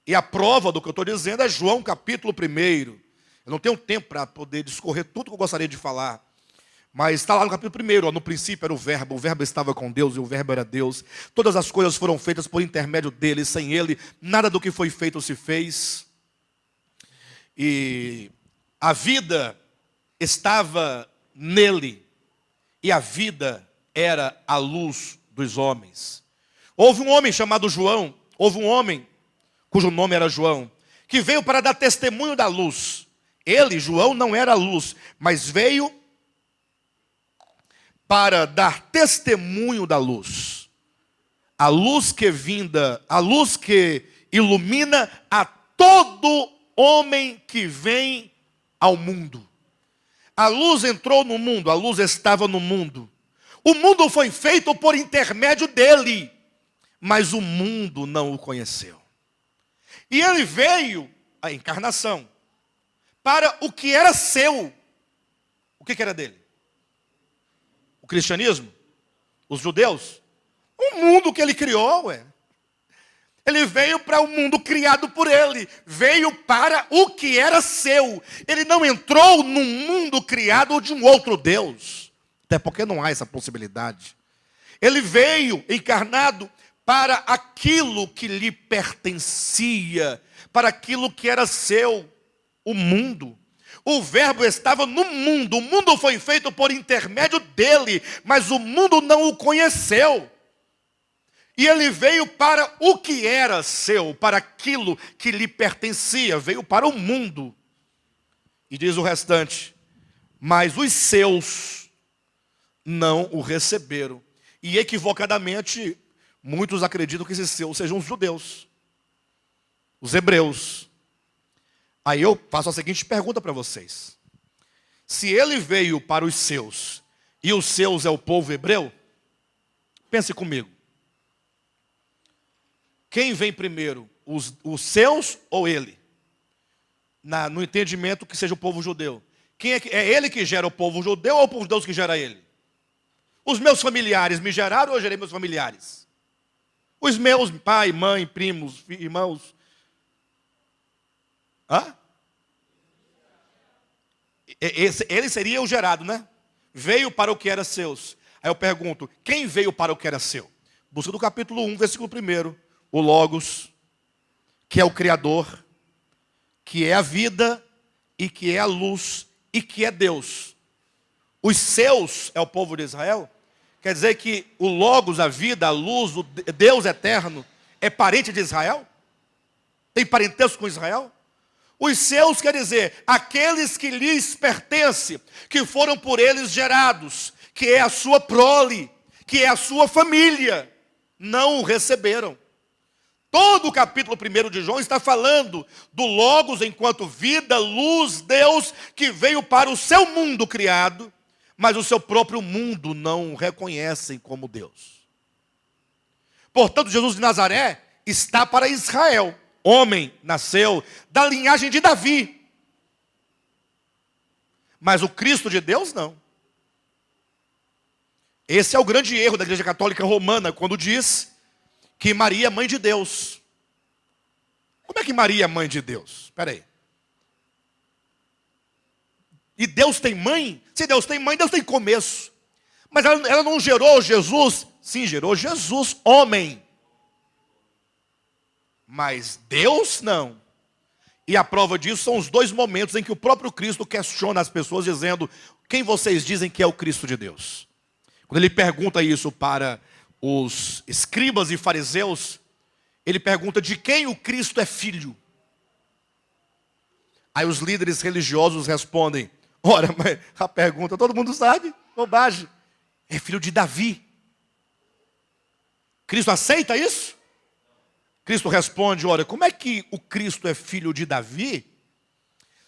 E a prova do que eu estou dizendo é João capítulo 1. Eu não tenho tempo para poder discorrer tudo que eu gostaria de falar. Mas está lá no capítulo 1, no princípio era o Verbo estava com Deus e o Verbo era Deus. Todas as coisas foram feitas por intermédio dele, sem ele, nada do que foi feito se fez. E a vida estava nele, e a vida era a luz dos homens. Houve um homem chamado João, houve um homem cujo nome era João, que veio para dar testemunho da luz. Ele, João, não era luz, mas veio para dar testemunho da luz. A luz que vinda, a luz que ilumina a todo homem que vem ao mundo. A luz entrou no mundo, a luz estava no mundo. O mundo foi feito por intermédio dele, mas o mundo não o conheceu. E ele veio, a encarnação, para o que era seu. O que era dele? O cristianismo? Os judeus? O mundo que ele criou, ué. Ele veio para o mundo criado por ele. Veio para o que era seu. Ele não entrou num mundo criado de um outro Deus. Até porque não há essa possibilidade. Ele veio encarnado para aquilo que lhe pertencia, para aquilo que era seu, o mundo. O Verbo estava no mundo, o mundo foi feito por intermédio dele, mas o mundo não o conheceu. E ele veio para o que era seu, para aquilo que lhe pertencia, veio para o mundo. E diz o restante, mas os seus não o receberam. E equivocadamente, muitos acreditam que esses seus sejam os judeus, os hebreus. Aí eu faço a seguinte pergunta para vocês. Se ele veio para os seus, e os seus é o povo hebreu, pense comigo. Quem vem primeiro, os seus ou ele? No entendimento que seja o povo judeu. É ele que gera o povo judeu ou o povo judeu que gera ele? Os meus familiares me geraram ou eu gerei meus familiares? Os meus pai, mãe, primos, irmãos. Hã? Ele seria o gerado, né? Veio para o que era seus. Aí eu pergunto, quem veio para o que era seu? Busca do capítulo 1, versículo 1. O Logos, que é o Criador, que é a vida, e que é a luz, e que é Deus. Os seus é o povo de Israel. Quer dizer que o Logos, a vida, a luz, o Deus eterno, é parente de Israel? Tem parentesco com Israel? Os seus quer dizer, aqueles que lhes pertencem, que foram por eles gerados, que é a sua prole, que é a sua família, não o receberam. Todo o capítulo 1 de João está falando do Logos enquanto vida, luz, Deus, que veio para o seu mundo criado, mas o seu próprio mundo não o reconhecem como Deus. Portanto, Jesus de Nazaré está para Israel. Homem nasceu da linhagem de Davi. Mas o Cristo de Deus não. Esse é o grande erro da Igreja Católica Romana, quando diz que Maria é mãe de Deus. Como é que Maria é mãe de Deus? Espera aí. E Deus tem mãe? Se Deus tem mãe, Deus tem começo. Mas ela não gerou Jesus? Sim, gerou Jesus, homem. Mas Deus não. E a prova disso são os dois momentos em que o próprio Cristo questiona as pessoas, dizendo: quem vocês dizem que é o Cristo de Deus? Quando ele pergunta isso para os escribas e fariseus, ele pergunta de quem o Cristo é filho. Aí os líderes religiosos respondem: ora, mas a pergunta todo mundo sabe, bobagem. É filho de Davi. Cristo aceita isso? Cristo responde: olha, como é que o Cristo é filho de Davi,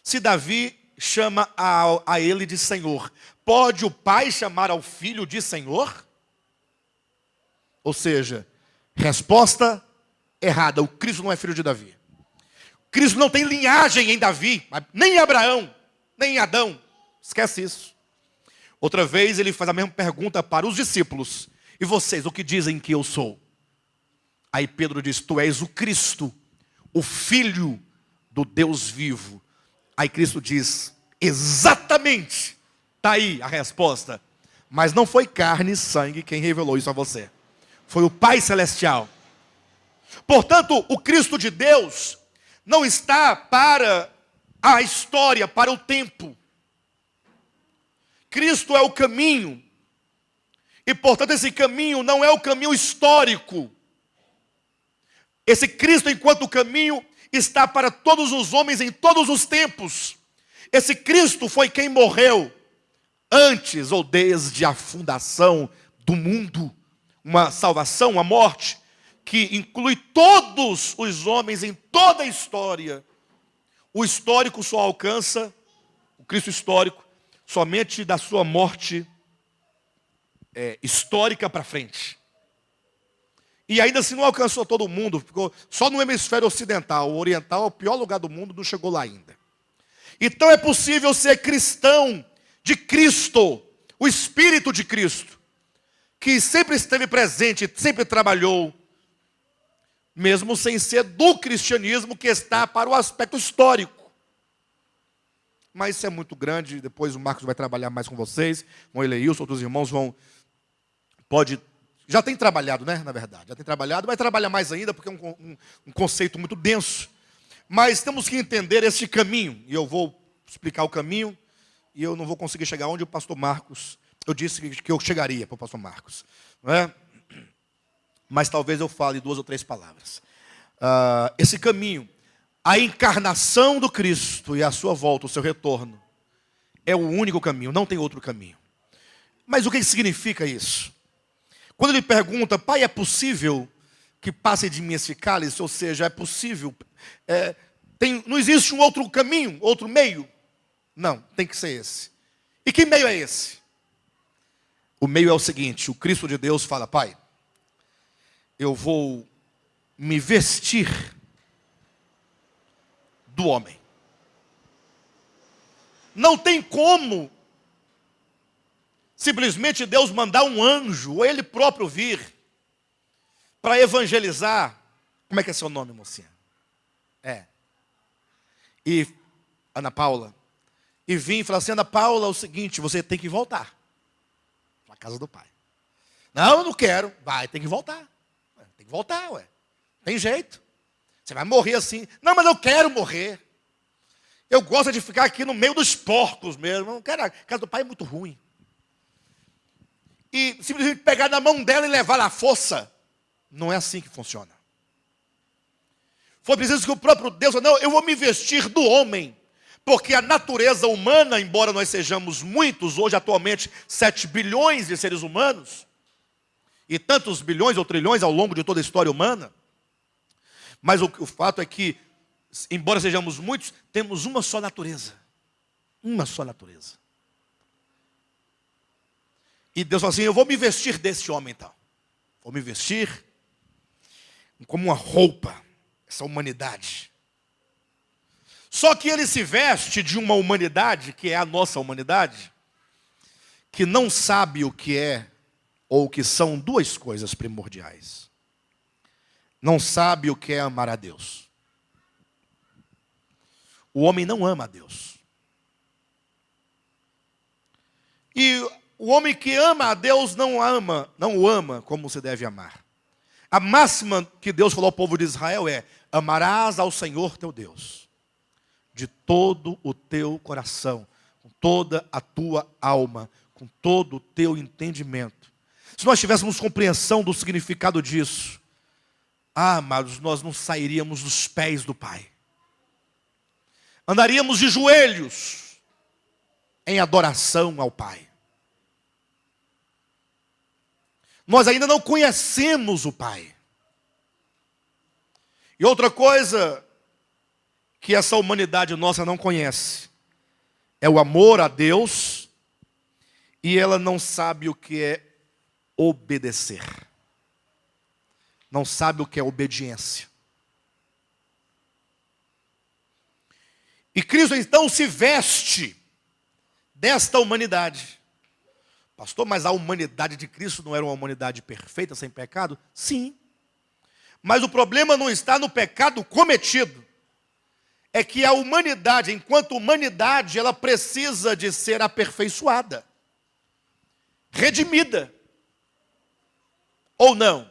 se Davi chama a ele de Senhor? Pode o pai chamar ao filho de Senhor? Ou seja, resposta errada, o Cristo não é filho de Davi. Cristo não tem linhagem em Davi, nem em Abraão, nem em Adão. Esquece isso. Outra vez ele faz a mesma pergunta para os discípulos: e vocês, o que dizem que eu sou? Aí Pedro diz: tu és o Cristo, o Filho do Deus vivo. Aí Cristo diz: exatamente, está aí a resposta. Mas não foi carne e sangue quem revelou isso a você. Foi o Pai Celestial. Portanto, o Cristo de Deus não está para a história, para o tempo. Cristo é o caminho. E portanto esse caminho não é o caminho histórico. Esse Cristo, enquanto caminho, está para todos os homens em todos os tempos. Esse Cristo foi quem morreu antes ou desde a fundação do mundo. Uma salvação, uma morte, que inclui todos os homens em toda a história. O histórico só alcança, o Cristo histórico, somente da sua morte histórica para frente. E ainda assim não alcançou todo mundo, ficou só no hemisfério ocidental. O oriental é o pior lugar do mundo, não chegou lá ainda. Então é possível ser cristão de Cristo, o Espírito de Cristo, que sempre esteve presente, sempre trabalhou, mesmo sem ser do cristianismo que está para o aspecto histórico. Mas isso é muito grande, depois o Marcos vai trabalhar mais com vocês, com o Eleilson, outros irmãos já tem trabalhado, né, na verdade, já tem trabalhado, vai trabalhar mais ainda, porque é um conceito muito denso. Mas temos que entender esse caminho, e eu vou explicar o caminho, e eu não vou conseguir chegar onde o pastor Marcos, eu disse que eu chegaria para o pastor Marcos, não é? Mas talvez eu fale 2 ou 3 palavras. Esse caminho, a encarnação do Cristo e a sua volta, o seu retorno, é o único caminho, não tem outro caminho. Mas o que significa isso? Quando ele pergunta: pai, é possível que passe de mim esse cálice? Ou seja, é possível, não existe um outro caminho, outro meio? Não, tem que ser esse. E que meio é esse? O meio é o seguinte: o Cristo de Deus fala: pai, eu vou me vestir do homem. Não tem como simplesmente Deus mandar um anjo, ou ele próprio vir, para evangelizar. Como é que é seu nome, mocinha? E Ana Paula. E vim e falar assim: Ana Paula, é o seguinte, você tem que voltar para a casa do pai. Não, eu não quero. Vai, tem que voltar. Tem que voltar, ué. Tem jeito. Você vai morrer assim. Não, mas eu quero morrer. Eu gosto de ficar aqui no meio dos porcos mesmo. Eu não quero. A casa do pai é muito ruim. e simplesmente pegar na mão dela e levar à força. Não é assim que funciona. Foi preciso que o próprio Deus falou: não, eu vou me vestir do homem. Porque a natureza humana, embora nós sejamos muitos, hoje atualmente 7 bilhões de seres humanos, e tantos bilhões ou trilhões ao longo de toda a história humana, mas o fato é que, embora sejamos muitos, temos uma só natureza. Uma só natureza. E Deus falou assim: eu vou me vestir desse homem então. Vou me vestir como uma roupa, essa humanidade. Só que ele se veste de uma humanidade, que é a nossa humanidade, que não sabe o que é, ou o que são duas coisas primordiais. Não sabe o que é amar a Deus. O homem não ama a Deus. E o homem que ama a Deus não o ama como se deve amar. A máxima que Deus falou ao povo de Israel é: amarás ao Senhor teu Deus de todo o teu coração, com toda a tua alma, com todo o teu entendimento. Se nós tivéssemos compreensão do significado disso, amados, nós não sairíamos dos pés do Pai. Andaríamos de joelhos em adoração ao Pai. Nós ainda não conhecemos o Pai. E outra coisa que essa humanidade nossa não conhece é o amor a Deus, e ela não sabe o que é obedecer. Não sabe o que é obediência. E Cristo então se veste desta humanidade. Pastor, mas a humanidade de Cristo não era uma humanidade perfeita, sem pecado? Sim. Mas o problema não está no pecado cometido. É que a humanidade, enquanto humanidade, ela precisa de ser aperfeiçoada, redimida. Ou não?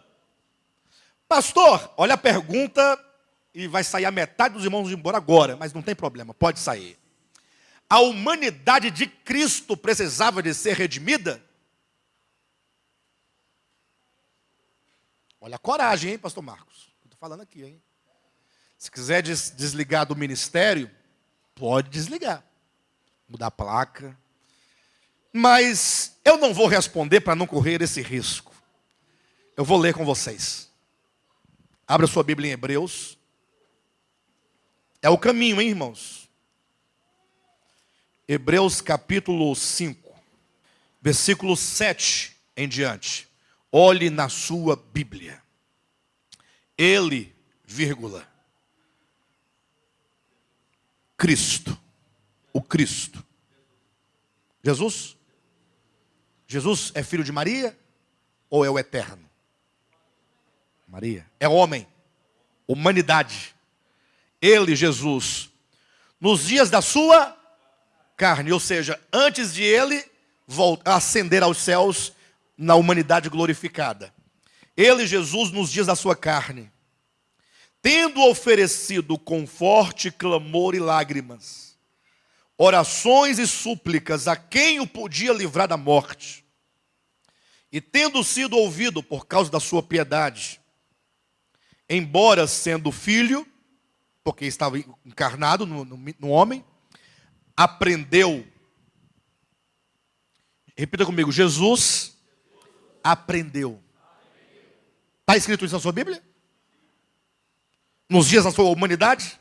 Pastor, olha a pergunta, e vai sair a metade dos irmãos embora agora, mas não tem problema, pode sair. A humanidade de Cristo precisava de ser redimida? Olha a coragem, hein, pastor Marcos? Estou falando aqui, hein? Se quiser desligar do ministério, pode desligar. Mudar a placa. Mas eu não vou responder para não correr esse risco. Eu vou ler com vocês. Abra sua Bíblia em Hebreus. É o caminho, hein, irmãos? Hebreus capítulo 5, versículo 7 em diante. Olhe na sua Bíblia. Ele, vírgula, Cristo, o Cristo. Jesus? Jesus é filho de Maria ou é o eterno? Maria. É homem, humanidade. Ele, Jesus, nos dias da sua carne, ou seja, antes de ele ascender aos céus na humanidade glorificada. Ele, Jesus, nos dias da sua carne, tendo oferecido com forte clamor e lágrimas, orações e súplicas a quem o podia livrar da morte, e tendo sido ouvido por causa da sua piedade, embora sendo filho, porque estava encarnado no homem, aprendeu. Repita comigo: Jesus aprendeu. Está escrito isso na sua Bíblia? Nos dias da sua humanidade?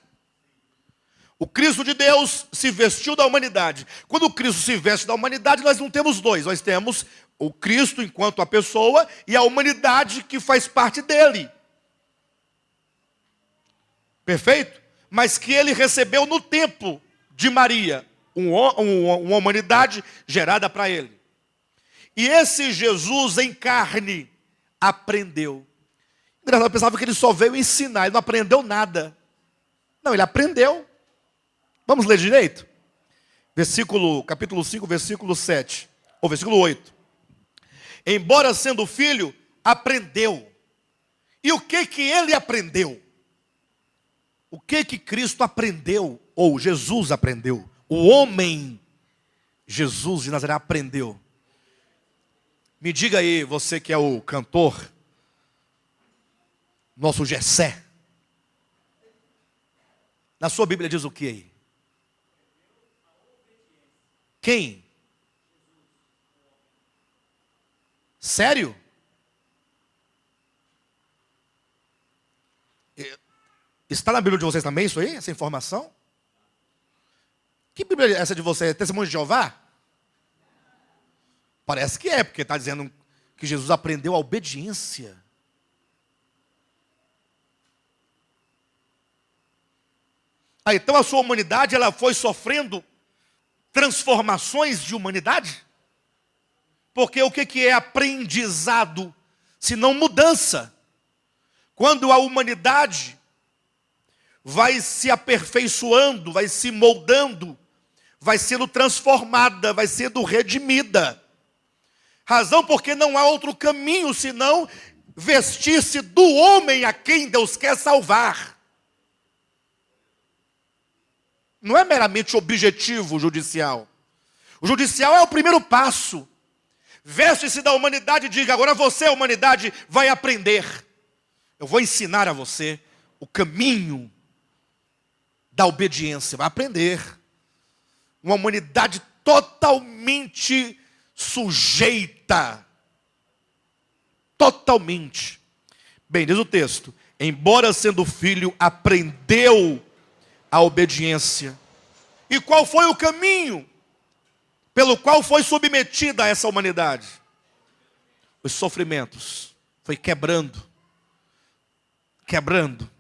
O Cristo de Deus se vestiu da humanidade. Quando o Cristo se veste da humanidade, nós não temos dois. Nós temos o Cristo enquanto a pessoa e a humanidade que faz parte dele. Perfeito? Mas que ele recebeu no tempo de Maria, uma humanidade gerada para ele. E esse Jesus em carne aprendeu. Eu pensava que ele só veio ensinar, ele não aprendeu nada. Não, ele aprendeu. Vamos ler direito? Capítulo 5, versículo 7, ou versículo 8. Embora sendo filho, aprendeu. E o que ele aprendeu? O que Cristo aprendeu, ou Jesus aprendeu? O homem Jesus de Nazaré aprendeu. Me diga aí, você que é o cantor, nosso Jessé. Na sua Bíblia diz o que aí? Quem? Sério? Está na Bíblia de vocês também isso aí, essa informação? Que Bíblia é essa de vocês? Testemunho de Jeová? Parece que é, porque está dizendo que Jesus aprendeu a obediência. Então a sua humanidade ela foi sofrendo transformações de humanidade? Porque o que é aprendizado, se não mudança? Quando a humanidade vai se aperfeiçoando, vai se moldando, vai sendo transformada, vai sendo redimida. Razão porque não há outro caminho senão vestir-se do homem a quem Deus quer salvar. Não é meramente objetivo judicial. O judicial é o primeiro passo. Veste-se da humanidade e diga, agora você, a humanidade, vai aprender. Eu vou ensinar a você o caminho da obediência. Vai aprender. Uma humanidade totalmente sujeita. Totalmente. Bem, diz o texto, embora sendo filho, aprendeu a obediência. E qual foi o caminho pelo qual foi submetida essa humanidade? Os sofrimentos. Foi quebrando. Quebrando.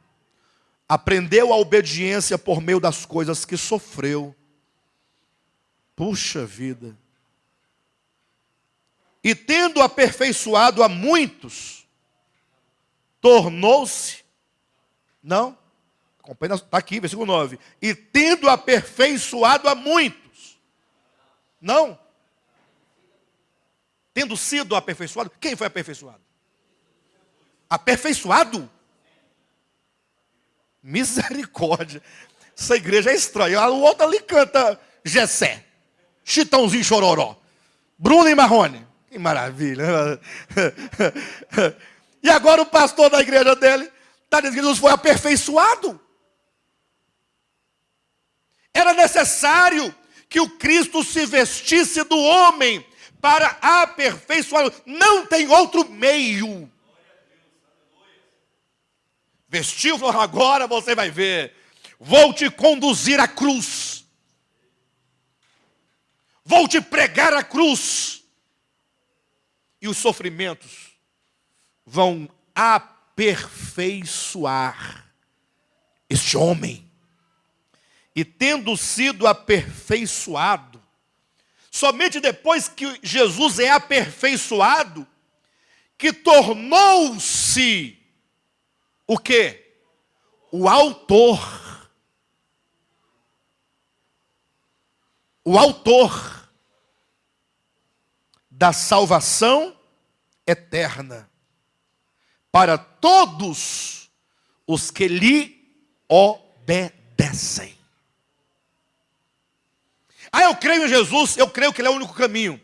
Aprendeu a obediência por meio das coisas que sofreu. Puxa vida. E tendo aperfeiçoado a muitos, tornou-se, não, está aqui, versículo 9. E tendo aperfeiçoado a muitos, não, tendo sido aperfeiçoado, quem foi aperfeiçoado? Aperfeiçoado? Misericórdia. Essa igreja é estranha. O outro ali canta Jessé, Chitãozinho Chororó, Bruno e Marrone. Que maravilha. E agora o pastor da igreja dele está dizendo que Jesus foi aperfeiçoado. Era necessário que o Cristo se vestisse do homem para aperfeiçoá-lo. Não tem outro meio. Vestiu, falou, agora você vai ver. Vou te conduzir à cruz. Vou te pregar à cruz. E os sofrimentos vão aperfeiçoar este homem. E tendo sido aperfeiçoado, somente depois que Jesus é aperfeiçoado, que tornou-se o quê? O autor. O autor da salvação eterna para todos os que lhe obedecem. Eu creio em Jesus, eu creio que Ele é o único caminho.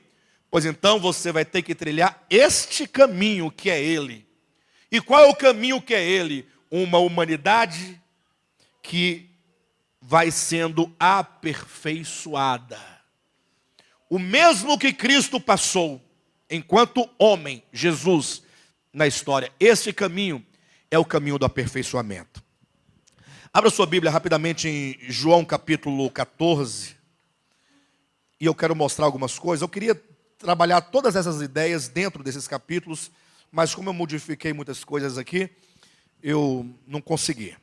Pois então você vai ter que trilhar este caminho que é Ele. E qual é o caminho que é Ele? Uma humanidade que vai sendo aperfeiçoada. O mesmo que Cristo passou enquanto homem, Jesus, na história. Esse caminho é o caminho do aperfeiçoamento. Abra sua Bíblia rapidamente em João capítulo 14. E eu quero mostrar algumas coisas. Eu queria trabalhar todas essas ideias dentro desses capítulos, mas como eu modifiquei muitas coisas aqui, eu não consegui.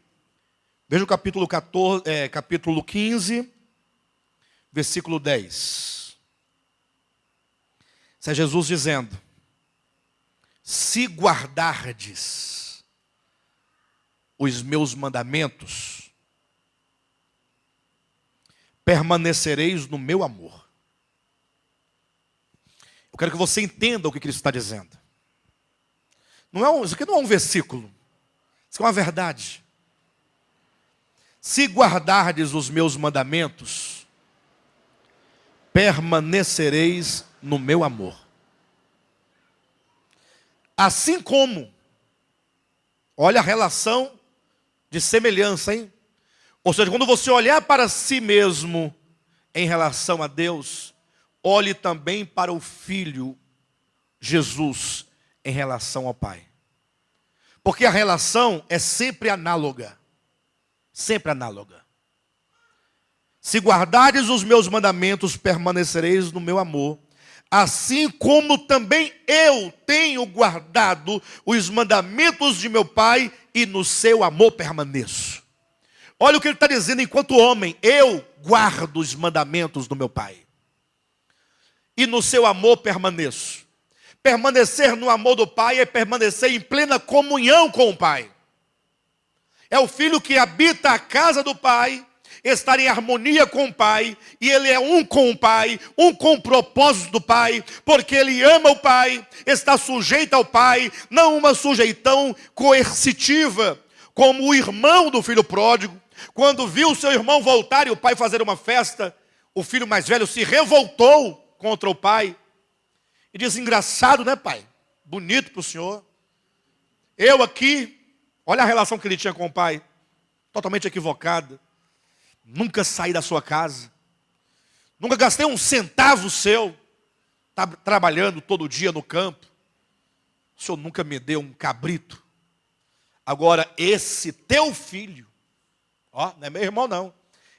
Veja o capítulo 15, versículo 10. Isso é Jesus dizendo, se guardardes os meus mandamentos, permanecereis no meu amor. Eu quero que você entenda o que Cristo está dizendo. Isso aqui não é um versículo, isso é uma verdade. Se guardardes os meus mandamentos, permanecereis no meu amor. Assim como, olha a relação de semelhança, hein? Ou seja, quando você olhar para si mesmo em relação a Deus, olhe também para o Filho, Jesus, em relação ao Pai. Porque a relação é sempre análoga. Sempre análoga. Se guardares os meus mandamentos, permanecereis no meu amor. Assim como também eu tenho guardado os mandamentos de meu Pai e no seu amor permaneço. Olha o que ele está dizendo enquanto homem. Eu guardo os mandamentos do meu Pai. E no seu amor permaneço. Permanecer no amor do Pai é permanecer em plena comunhão com o Pai. É o filho que habita a casa do Pai, estar em harmonia com o Pai, e ele é um com o Pai, um com o propósito do Pai, porque ele ama o Pai, está sujeito ao Pai, não uma sujeitão coercitiva, como o irmão do filho pródigo. Quando viu seu irmão voltar e o pai fazer uma festa, o filho mais velho se revoltou contra o pai e disse: engraçado, né, pai? Bonito para o senhor. Eu aqui, olha a relação que ele tinha com o pai, totalmente equivocada. Nunca saí da sua casa, nunca gastei um centavo seu, trabalhando todo dia no campo. O senhor nunca me deu um cabrito. Agora esse teu filho, ó, não é meu irmão não,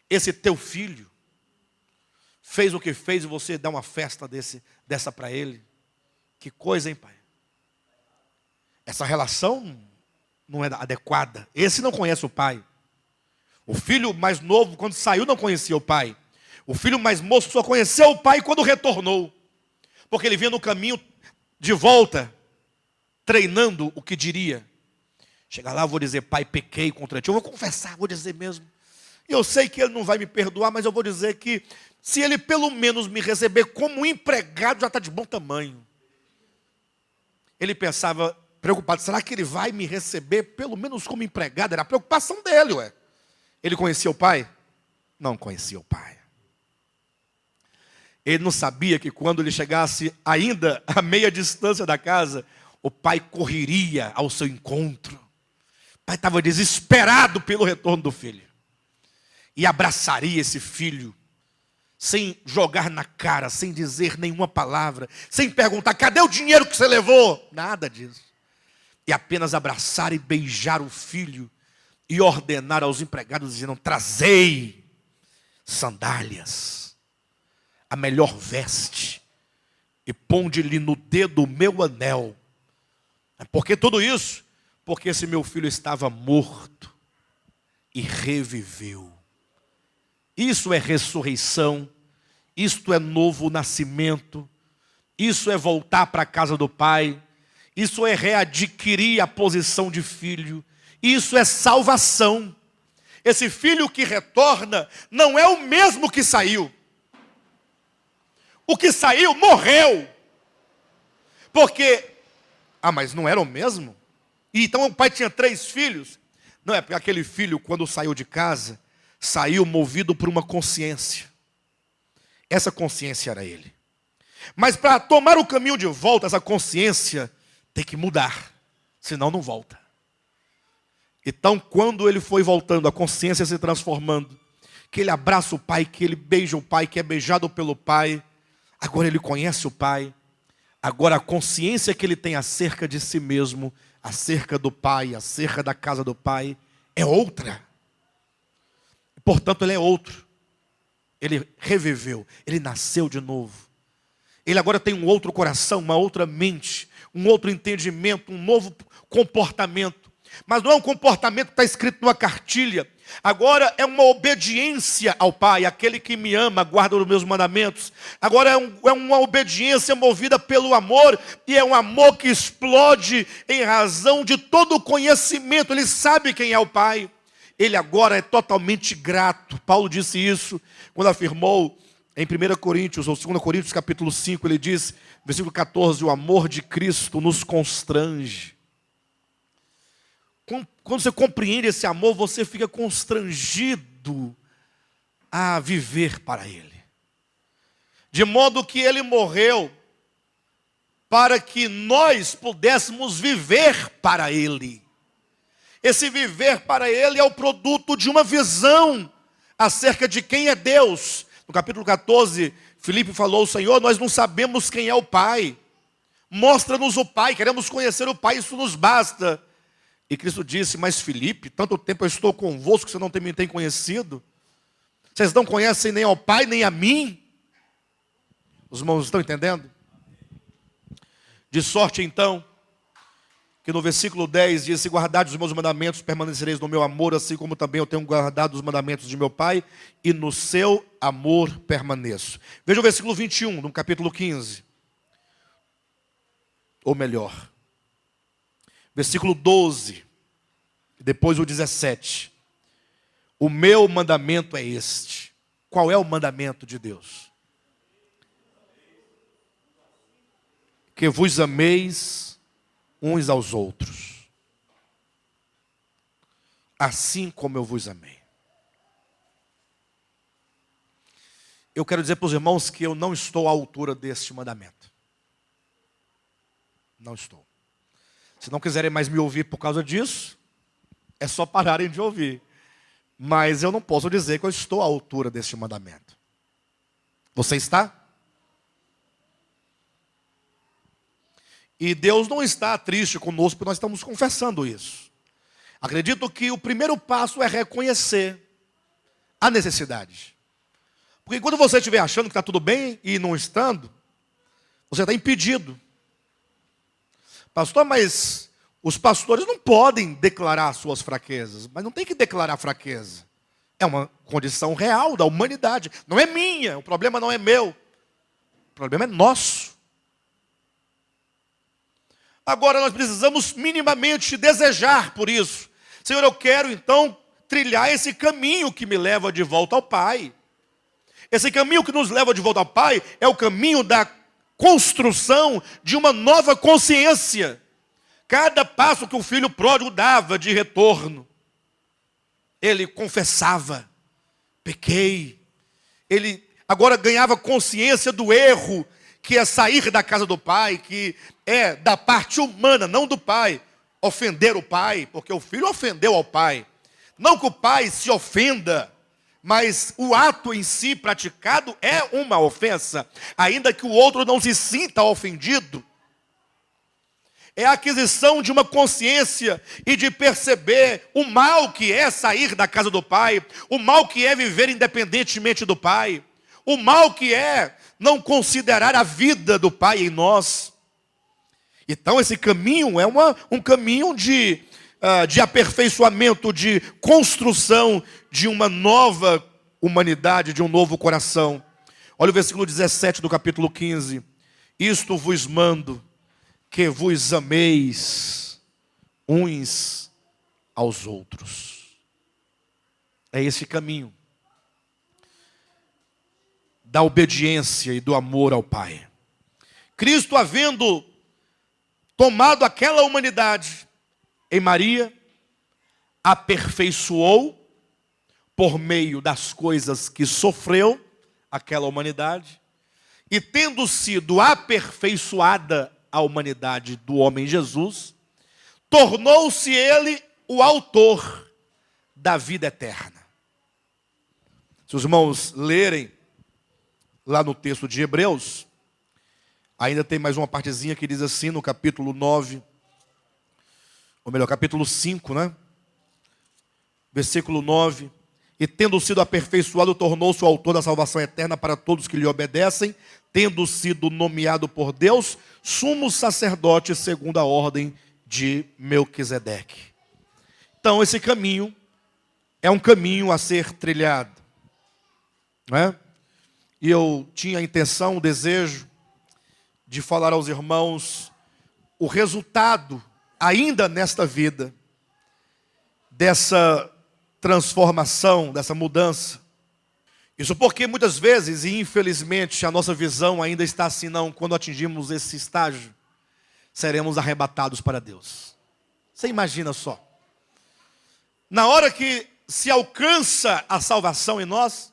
esse teu filho fez o que fez e você dá uma festa dessa para ele. Que coisa, hein, pai? Essa relação não é adequada. Esse não conhece o pai. O filho mais novo, quando saiu, não conhecia o pai. O filho mais moço só conheceu o pai quando retornou. Porque ele vinha no caminho de volta, treinando o que diria. Chega lá, eu vou dizer: pai, pequei contra ti. Eu vou confessar, vou dizer mesmo. E eu sei que ele não vai me perdoar, mas eu vou dizer que se ele pelo menos me receber como empregado, já está de bom tamanho. Ele pensava, preocupado: será que ele vai me receber pelo menos como empregado? Era a preocupação dele, ué. Ele conhecia o pai? Não conhecia o pai. Ele não sabia que quando ele chegasse ainda a meia distância da casa, o pai correria ao seu encontro. O pai estava desesperado pelo retorno do filho. E abraçaria esse filho, sem jogar na cara, sem dizer nenhuma palavra, sem perguntar: cadê o dinheiro que você levou? Nada disso. E apenas abraçar e beijar o filho e ordenar aos empregados, dizendo: trazei sandálias, a melhor veste, e ponde-lhe no dedo o meu anel. Por que tudo isso? Porque esse meu filho estava morto e reviveu. Isso é ressurreição, isto é novo nascimento, isso é voltar para a casa do Pai, isso é readquirir a posição de filho, isso é salvação. Esse filho que retorna não é o mesmo que saiu. O que saiu morreu. Porque, mas não era o mesmo? E então o pai tinha 3 filhos. Não, é porque aquele filho, quando saiu de casa, saiu movido por uma consciência. Essa consciência era ele. Mas para tomar o caminho de volta, essa consciência tem que mudar. Senão não volta. Então, quando ele foi voltando, a consciência se transformando, que ele abraça o pai, que ele beija o pai, que é beijado pelo pai, agora ele conhece o pai, agora a consciência que ele tem acerca de si mesmo, acerca do pai, acerca da casa do pai, é outra. Portanto, ele é outro. Ele reviveu, ele nasceu de novo. Ele agora tem um outro coração, uma outra mente, um outro entendimento, um novo comportamento. Mas não é um comportamento que está escrito numa cartilha. Agora é uma obediência ao Pai. Aquele que me ama, guarda os meus mandamentos. Agora é uma obediência movida pelo amor. E é um amor que explode em razão de todo o conhecimento. Ele sabe quem é o Pai. Ele agora é totalmente grato. Paulo disse isso quando afirmou em 1 Coríntios, ou 2 Coríntios capítulo 5. Ele diz, versículo 14: o amor de Cristo nos constrange. Quando você compreende esse amor, você fica constrangido a viver para Ele. De modo que Ele morreu para que nós pudéssemos viver para Ele. Esse viver para Ele é o produto de uma visão acerca de quem é Deus. No capítulo 14, Filipe falou: Senhor, nós não sabemos quem é o Pai. Mostra-nos o Pai, queremos conhecer o Pai, isso nos basta. E Cristo disse: mas Filipe, tanto tempo eu estou convosco que você não me tem conhecido? Vocês não conhecem nem ao Pai, nem a mim? Os irmãos estão entendendo? De sorte então, que no versículo 10 diz: se guardardes os meus mandamentos, permanecereis no meu amor, assim como também eu tenho guardado os mandamentos de meu Pai, e no seu amor permaneço. Veja o versículo 21, no capítulo 15. Ou melhor, versículo 12, depois o 17. O meu mandamento é este. Qual é o mandamento de Deus? Que vos ameis uns aos outros, assim como eu vos amei. Eu quero dizer para os irmãos que eu não estou à altura deste mandamento. Não estou. Se não quiserem mais me ouvir por causa disso, é só pararem de ouvir. Mas eu não posso dizer que eu estou à altura deste mandamento. Você está? E Deus não está triste conosco porque nós estamos confessando isso. Acredito que o primeiro passo é reconhecer a necessidade. Porque quando você estiver achando que está tudo bem e não estando, você está impedido. Pastor, mas os pastores não podem declarar suas fraquezas. Mas não tem que declarar fraqueza. É uma condição real da humanidade. Não é minha, o problema não é meu. O problema é nosso. Agora nós precisamos minimamente desejar por isso. Senhor, eu quero então trilhar esse caminho que me leva de volta ao Pai. Esse caminho que nos leva de volta ao Pai é o caminho da construção de uma nova consciência. Cada passo que o filho pródigo dava de retorno, ele confessava: pequei. Ele agora ganhava consciência do erro, que é sair da casa do pai, que é da parte humana, não do pai, ofender o pai, porque o filho ofendeu ao pai. Não que o pai se ofenda, mas o ato em si praticado é uma ofensa, ainda que o outro não se sinta ofendido. É a aquisição de uma consciência e de perceber o mal que é sair da casa do pai, o mal que é viver independentemente do pai, o mal que é não considerar a vida do pai em nós. Então esse caminho é um caminho de aperfeiçoamento, de construção de uma nova humanidade, de um novo coração. Olha o versículo 17 do capítulo 15. Isto vos mando, que vos ameis uns aos outros. É esse caminho da obediência e do amor ao Pai. Cristo, havendo tomado aquela humanidade em Maria, aperfeiçoou por meio das coisas que sofreu aquela humanidade, e tendo sido aperfeiçoada a humanidade do homem Jesus, tornou-se ele o autor da vida eterna. Se os irmãos lerem lá no texto de Hebreus, ainda tem mais uma partezinha que diz assim no capítulo 9, ou melhor, capítulo 5, né? Versículo 9. E tendo sido aperfeiçoado, tornou-se o autor da salvação eterna para todos que lhe obedecem, tendo sido nomeado por Deus, sumo sacerdote segundo a ordem de Melquisedeque. Então esse caminho é um caminho a ser trilhado, não é? E eu tinha a intenção, o desejo de falar aos irmãos o resultado, ainda nesta vida, dessa transformação, dessa mudança. Isso porque muitas vezes, e infelizmente, a nossa visão ainda está assim: não, quando atingimos esse estágio, seremos arrebatados para Deus. Você imagina só. Na hora que se alcança a salvação em nós,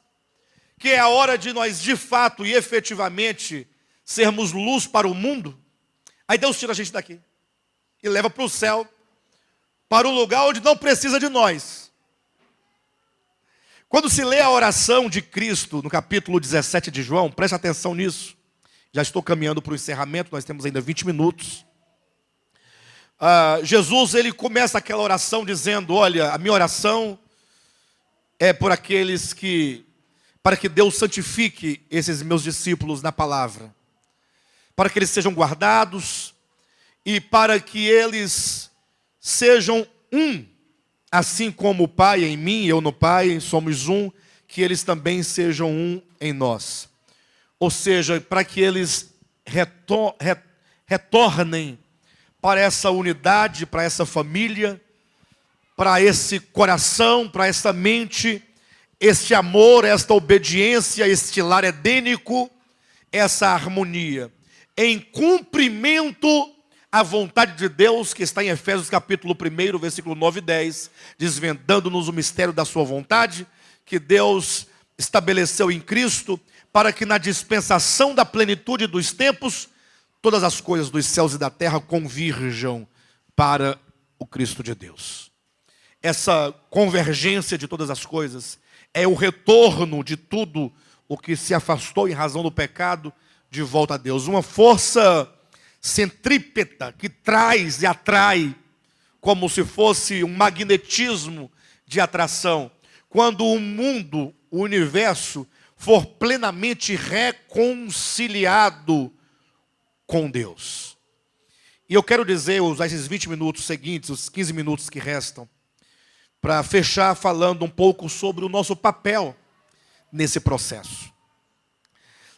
que é a hora de nós de fato e efetivamente sermos luz para o mundo, Aí Deus tira a gente daqui e leva para o céu, para um lugar onde não precisa de nós. Quando se lê a oração de Cristo, no capítulo 17 de João, preste atenção nisso. Já estou caminhando para o encerramento, nós temos ainda 20 minutos. Jesus, ele começa aquela oração dizendo, olha, a minha oração é por aqueles para que Deus santifique esses meus discípulos na palavra, para que eles sejam guardados e para que eles sejam um, assim como o Pai em mim, eu no Pai, somos um, que eles também sejam um em nós. Ou seja, para que eles retornem para essa unidade, para essa família, para esse coração, para essa mente, este amor, esta obediência, este lar edênico, essa harmonia, em cumprimento à vontade de Deus, que está em Efésios capítulo 1, versículo 9 e 10, desvendando-nos o mistério da sua vontade, que Deus estabeleceu em Cristo, para que na dispensação da plenitude dos tempos, todas as coisas dos céus e da terra convirjam para o Cristo de Deus. Essa convergência de todas as coisas é o retorno de tudo o que se afastou em razão do pecado de volta a Deus. Uma força centrípeta que traz e atrai, como se fosse um magnetismo de atração. Quando o mundo, o universo, for plenamente reconciliado com Deus. E eu quero usar esses 20 minutos seguintes, os 15 minutos que restam, para fechar falando um pouco sobre o nosso papel nesse processo.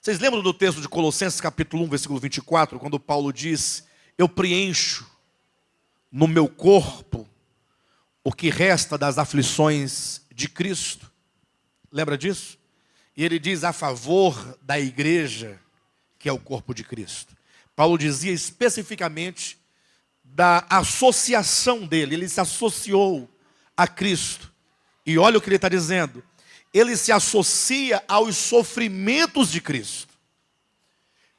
Vocês lembram do texto de Colossenses capítulo 1, versículo 24, quando Paulo diz, eu preencho no meu corpo o que resta das aflições de Cristo. Lembra disso? E ele diz a favor da igreja, que é o corpo de Cristo. Paulo dizia especificamente da associação dele, ele se associou a Cristo. E olha o que ele está dizendo, ele se associa aos sofrimentos de Cristo.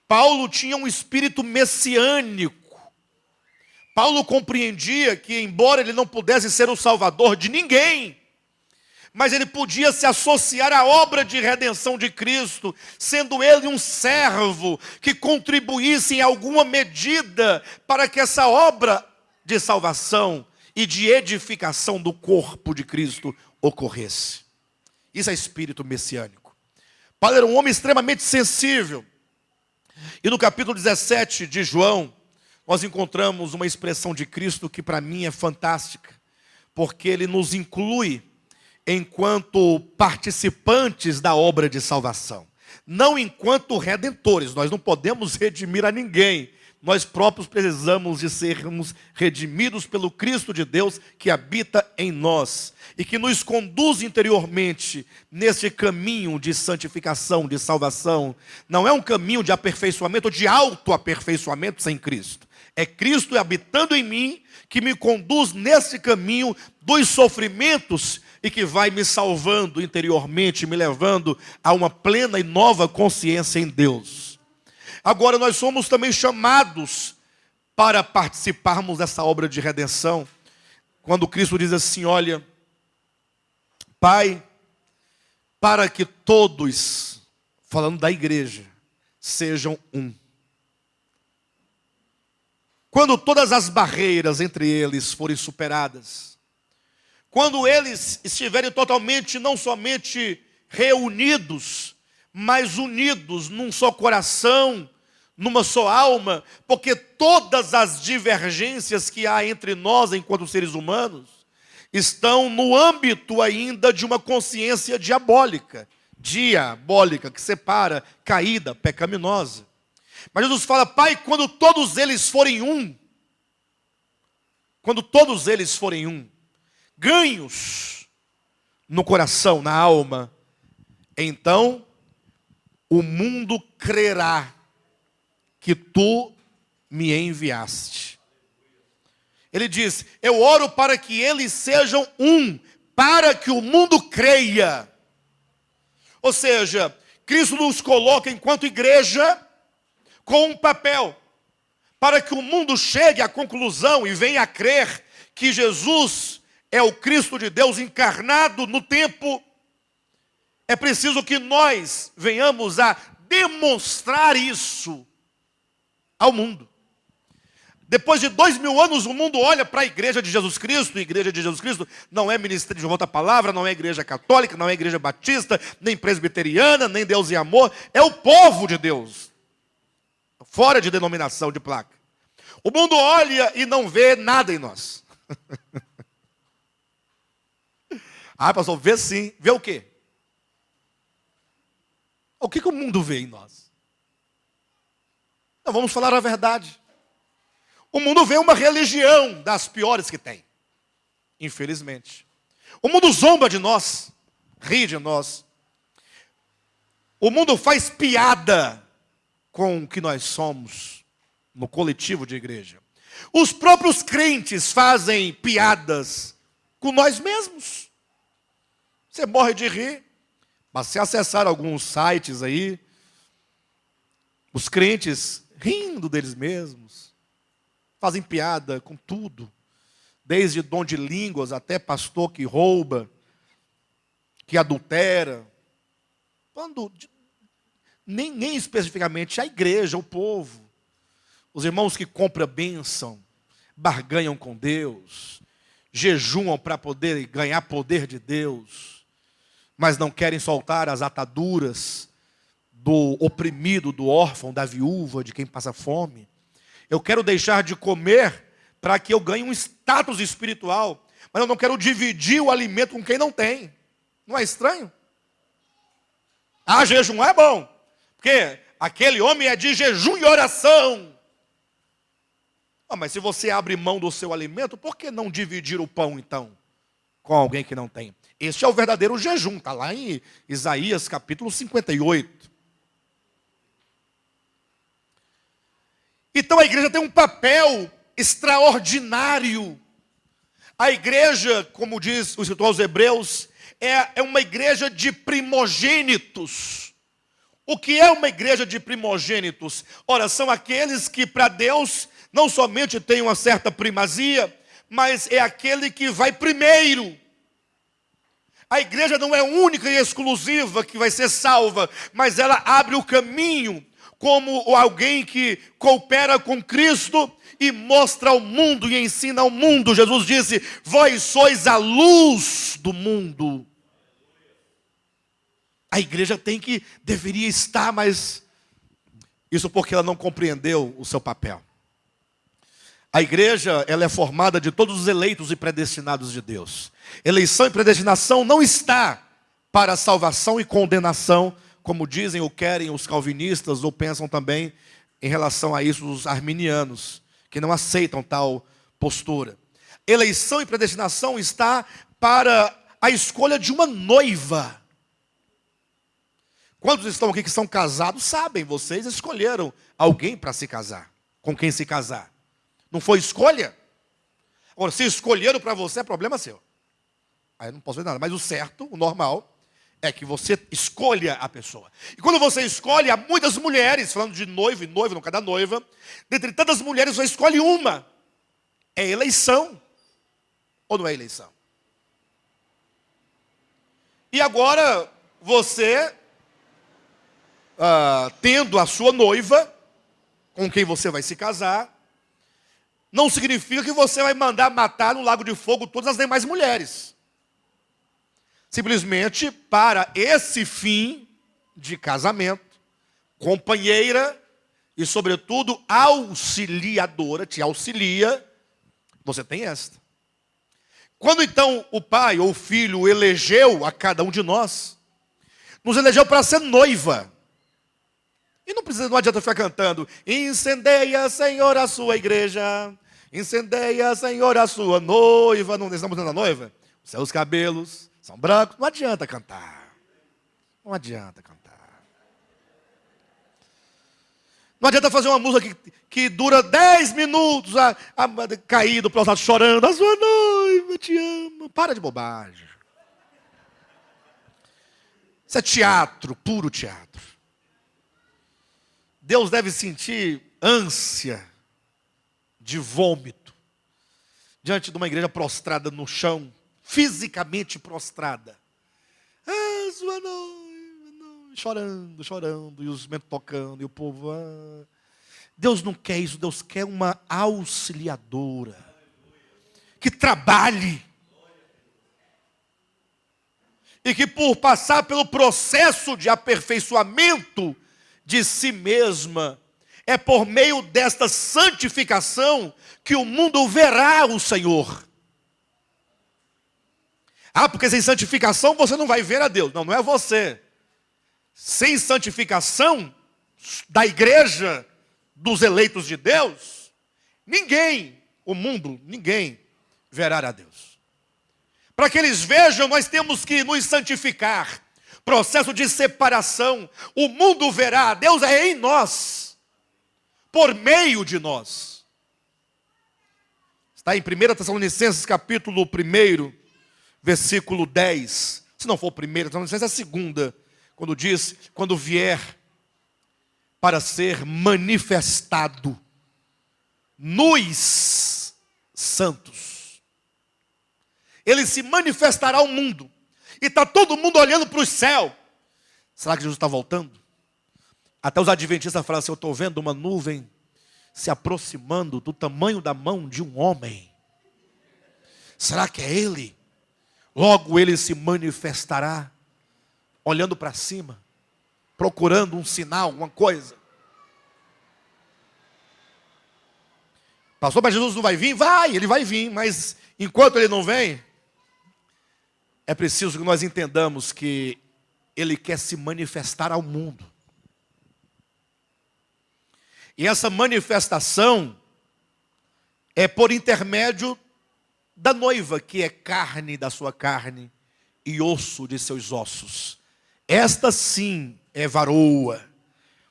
Paulo tinha um espírito messiânico. Paulo compreendia que, embora ele não pudesse ser o salvador de ninguém, mas ele podia se associar à obra de redenção de Cristo, sendo ele um servo que contribuísse em alguma medida para que essa obra de salvação e de edificação do corpo de Cristo ocorresse. Isso é espírito messiânico. Paulo era um homem extremamente sensível. E no capítulo 17 de João, nós encontramos uma expressão de Cristo que para mim é fantástica, porque ele nos inclui enquanto participantes da obra de salvação, não enquanto redentores. Nós não podemos redimir a ninguém, nós próprios precisamos de sermos redimidos pelo Cristo de Deus que habita em nós e que nos conduz interiormente neste caminho de santificação, de salvação. Não é um caminho de aperfeiçoamento ou de autoaperfeiçoamento sem Cristo. É Cristo habitando em mim que me conduz nesse caminho dos sofrimentos e que vai me salvando interiormente, me levando a uma plena e nova consciência em Deus. Agora nós somos também chamados para participarmos dessa obra de redenção, quando Cristo diz assim, olha, Pai, para que todos, falando da igreja, sejam um. Quando todas as barreiras entre eles forem superadas, quando eles estiverem totalmente, não somente reunidos, mas unidos num só coração, numa só alma, porque todas as divergências que há entre nós enquanto seres humanos estão no âmbito ainda de uma consciência diabólica, que separa, caída, pecaminosa. Mas Jesus fala, Pai, quando todos eles forem um, ganhos no coração, na alma, então o mundo crerá que tu me enviaste. Ele diz, eu oro para que eles sejam um, para que o mundo creia. Ou seja, Cristo nos coloca enquanto igreja com um papel, para que o mundo chegue à conclusão e venha a crer que Jesus é o Cristo de Deus encarnado no tempo, é preciso que nós venhamos a demonstrar isso ao mundo. Depois de 2000 anos, o mundo olha para a igreja de Jesus Cristo. A igreja de Jesus Cristo não é Ministério de Volta à Palavra, não é igreja católica, não é igreja batista, nem presbiteriana, nem Deus e Amor. É o povo de Deus, fora de denominação, de placa. O mundo olha e não vê nada em nós. Ah, pastor, vê sim. Vê o quê? O que o mundo vê em nós? Então, vamos falar a verdade. O mundo vê uma religião das piores que tem. Infelizmente. O mundo zomba de nós, ri de nós. O mundo faz piada com o que nós somos no coletivo de igreja. Os próprios crentes fazem piadas com nós mesmos. Você morre de rir. Basta você acessar alguns sites aí, os crentes rindo deles mesmos, fazem piada com tudo, desde dom de línguas até pastor que rouba, que adultera. Quando nem especificamente a igreja, o povo, os irmãos que compram bênção, barganham com Deus, jejuam para poder ganhar poder de Deus, mas não querem soltar as ataduras do oprimido, do órfão, da viúva, de quem passa fome. Eu quero deixar de comer para que eu ganhe um status espiritual, mas eu não quero dividir o alimento com quem não tem. Não é estranho? Ah, jejum é bom, porque aquele homem é de jejum e oração. Ah, mas se você abre mão do seu alimento, por que não dividir o pão então com alguém que não tem? Este é o verdadeiro jejum, está lá em Isaías capítulo 58. Então a igreja tem um papel extraordinário. A igreja, como diz o escritor aos Hebreus, é uma igreja de primogênitos. O que é uma igreja de primogênitos? Ora, são aqueles que para Deus não somente têm uma certa primazia, mas é aquele que vai primeiro. A igreja não é única e exclusiva que vai ser salva, mas ela abre o caminho como alguém que coopera com Cristo e mostra ao mundo e ensina ao mundo. Jesus disse: vós sois a luz do mundo. A igreja deveria estar, mas isso porque ela não compreendeu o seu papel. A igreja, ela é formada de todos os eleitos e predestinados de Deus. Eleição e predestinação não está para salvação e condenação, como dizem ou querem os calvinistas, ou pensam também em relação a isso os arminianos, que não aceitam tal postura. Eleição e predestinação está para a escolha de uma noiva. Quantos estão aqui que são casados, sabem, vocês escolheram alguém para se casar, com quem se casar. Não foi escolha? Agora, se escolheram para você, é problema seu. Aí eu não posso ver nada. Mas o certo, o normal, é que você escolha a pessoa. E quando você escolhe, há muitas mulheres, falando de noivo e noiva, no caso da noiva, dentre tantas mulheres, você escolhe uma. É eleição. Ou não é eleição? E agora, você, tendo a sua noiva, com quem você vai se casar, não significa que você vai mandar matar no lago de fogo todas as demais mulheres. Simplesmente para esse fim de casamento, companheira e, sobretudo, auxiliadora, te auxilia, você tem esta. Quando então o pai ou o filho elegeu a cada um de nós, nos elegeu para ser noiva. E não adianta ficar cantando: incendeia, Senhor, a sua igreja, incendeia, Senhor, a sua noiva. Não estamos dando a noiva? Os seus cabelos são brancos. Não adianta cantar. Não adianta cantar. Não adianta fazer uma música que dura 10 minutos, caído para o lado chorando: a sua noiva te ama. Para de bobagem. Isso é teatro, puro teatro. Deus deve sentir ânsia de vômito, diante de uma igreja prostrada no chão, fisicamente prostrada. Sua noiva, chorando, chorando, e os mentos tocando, e o povo... Deus não quer isso, Deus quer uma auxiliadora, que trabalhe, e que por passar pelo processo de aperfeiçoamento de si mesma, é por meio desta santificação que o mundo verá o Senhor. Porque sem santificação você não vai ver a Deus. Não, não é você. Sem santificação da igreja, dos eleitos de Deus, ninguém, o mundo, ninguém verá a Deus. Para que eles vejam, nós temos que nos santificar. Processo de separação. O mundo verá, Deus é em nós, por meio de nós. Está em 1 Tessalonicenses capítulo 1, versículo 10. Se não for o 1 Tessalonicenses, é a segunda, quando diz, quando vier para ser manifestado nos santos. Ele se manifestará ao mundo. E está todo mundo olhando para o céu. Será que Jesus está voltando? Até os adventistas falam assim, eu estou vendo uma nuvem se aproximando do tamanho da mão de um homem. Será que é ele? Logo ele se manifestará, olhando para cima, procurando um sinal, uma coisa. Pastor, mas Jesus não vai vir? Vai, ele vai vir, mas enquanto ele não vem, é preciso que nós entendamos que ele quer se manifestar ao mundo. E essa manifestação é por intermédio da noiva, que é carne da sua carne e osso de seus ossos. Esta sim é varoa,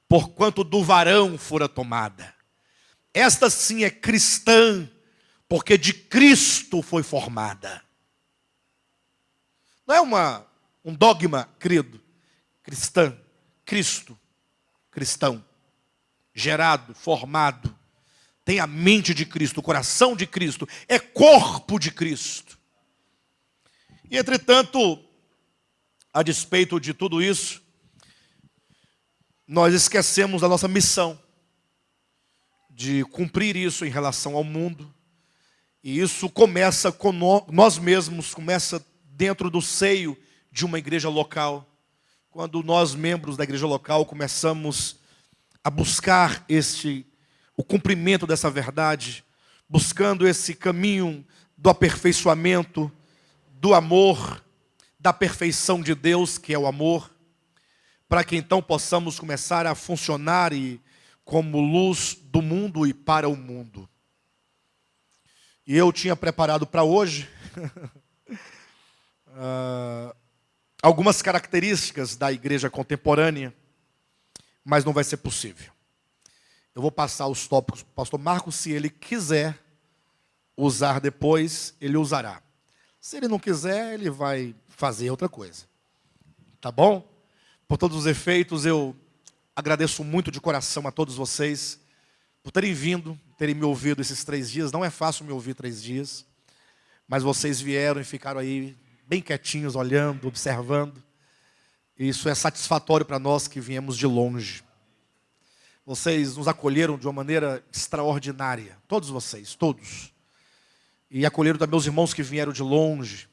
porquanto do varão fora tomada. Esta sim é cristã, porque de Cristo foi formada. Não é um dogma, querido. Cristã, Cristo, cristão, gerado, formado, tem a mente de Cristo, o coração de Cristo, é corpo de Cristo. E entretanto, a despeito de tudo isso, nós esquecemos da nossa missão de cumprir isso em relação ao mundo. E isso começa com nós mesmos, começa dentro do seio de uma igreja local. Quando nós, membros da igreja local, começamos a buscar o cumprimento dessa verdade, buscando esse caminho do aperfeiçoamento, do amor, da perfeição de Deus, que é o amor, para que então possamos começar a funcionar como luz do mundo e para o mundo. E eu tinha preparado para hoje algumas características da igreja contemporânea, mas não vai ser possível. Eu vou passar os tópicos para o pastor Marcos, se ele quiser usar depois, ele usará. Se ele não quiser, ele vai fazer outra coisa. Tá bom? Por todos os efeitos, eu agradeço muito de coração a todos vocês por terem vindo, terem me ouvido esses 3 dias. Não é fácil me ouvir 3 dias, mas vocês vieram e ficaram aí bem quietinhos, olhando, observando. E isso é satisfatório para nós que viemos de longe. Vocês nos acolheram de uma maneira extraordinária. Todos vocês, todos. E acolheram também meus irmãos que vieram de longe.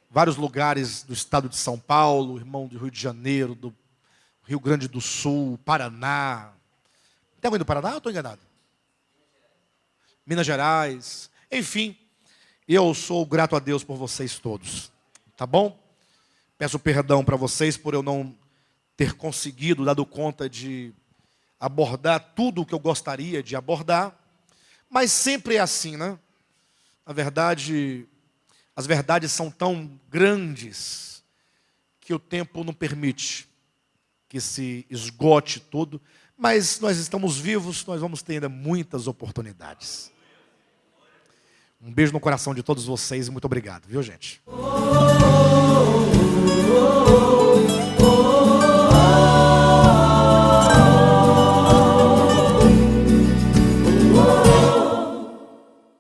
Vários lugares do estado de São Paulo, irmão do Rio de Janeiro, do Rio Grande do Sul, Paraná. Tem alguém do Paraná ou estou enganado? Minas Gerais. Enfim, eu sou grato a Deus por vocês todos. Tá bom? Peço perdão para vocês por eu não ter conseguido, dado conta de abordar tudo o que eu gostaria de abordar. Mas sempre é assim, né? Na verdade, as verdades são tão grandes que o tempo não permite que se esgote tudo. Mas nós estamos vivos, nós vamos ter ainda muitas oportunidades. Um beijo no coração de todos vocês e muito obrigado, viu, gente?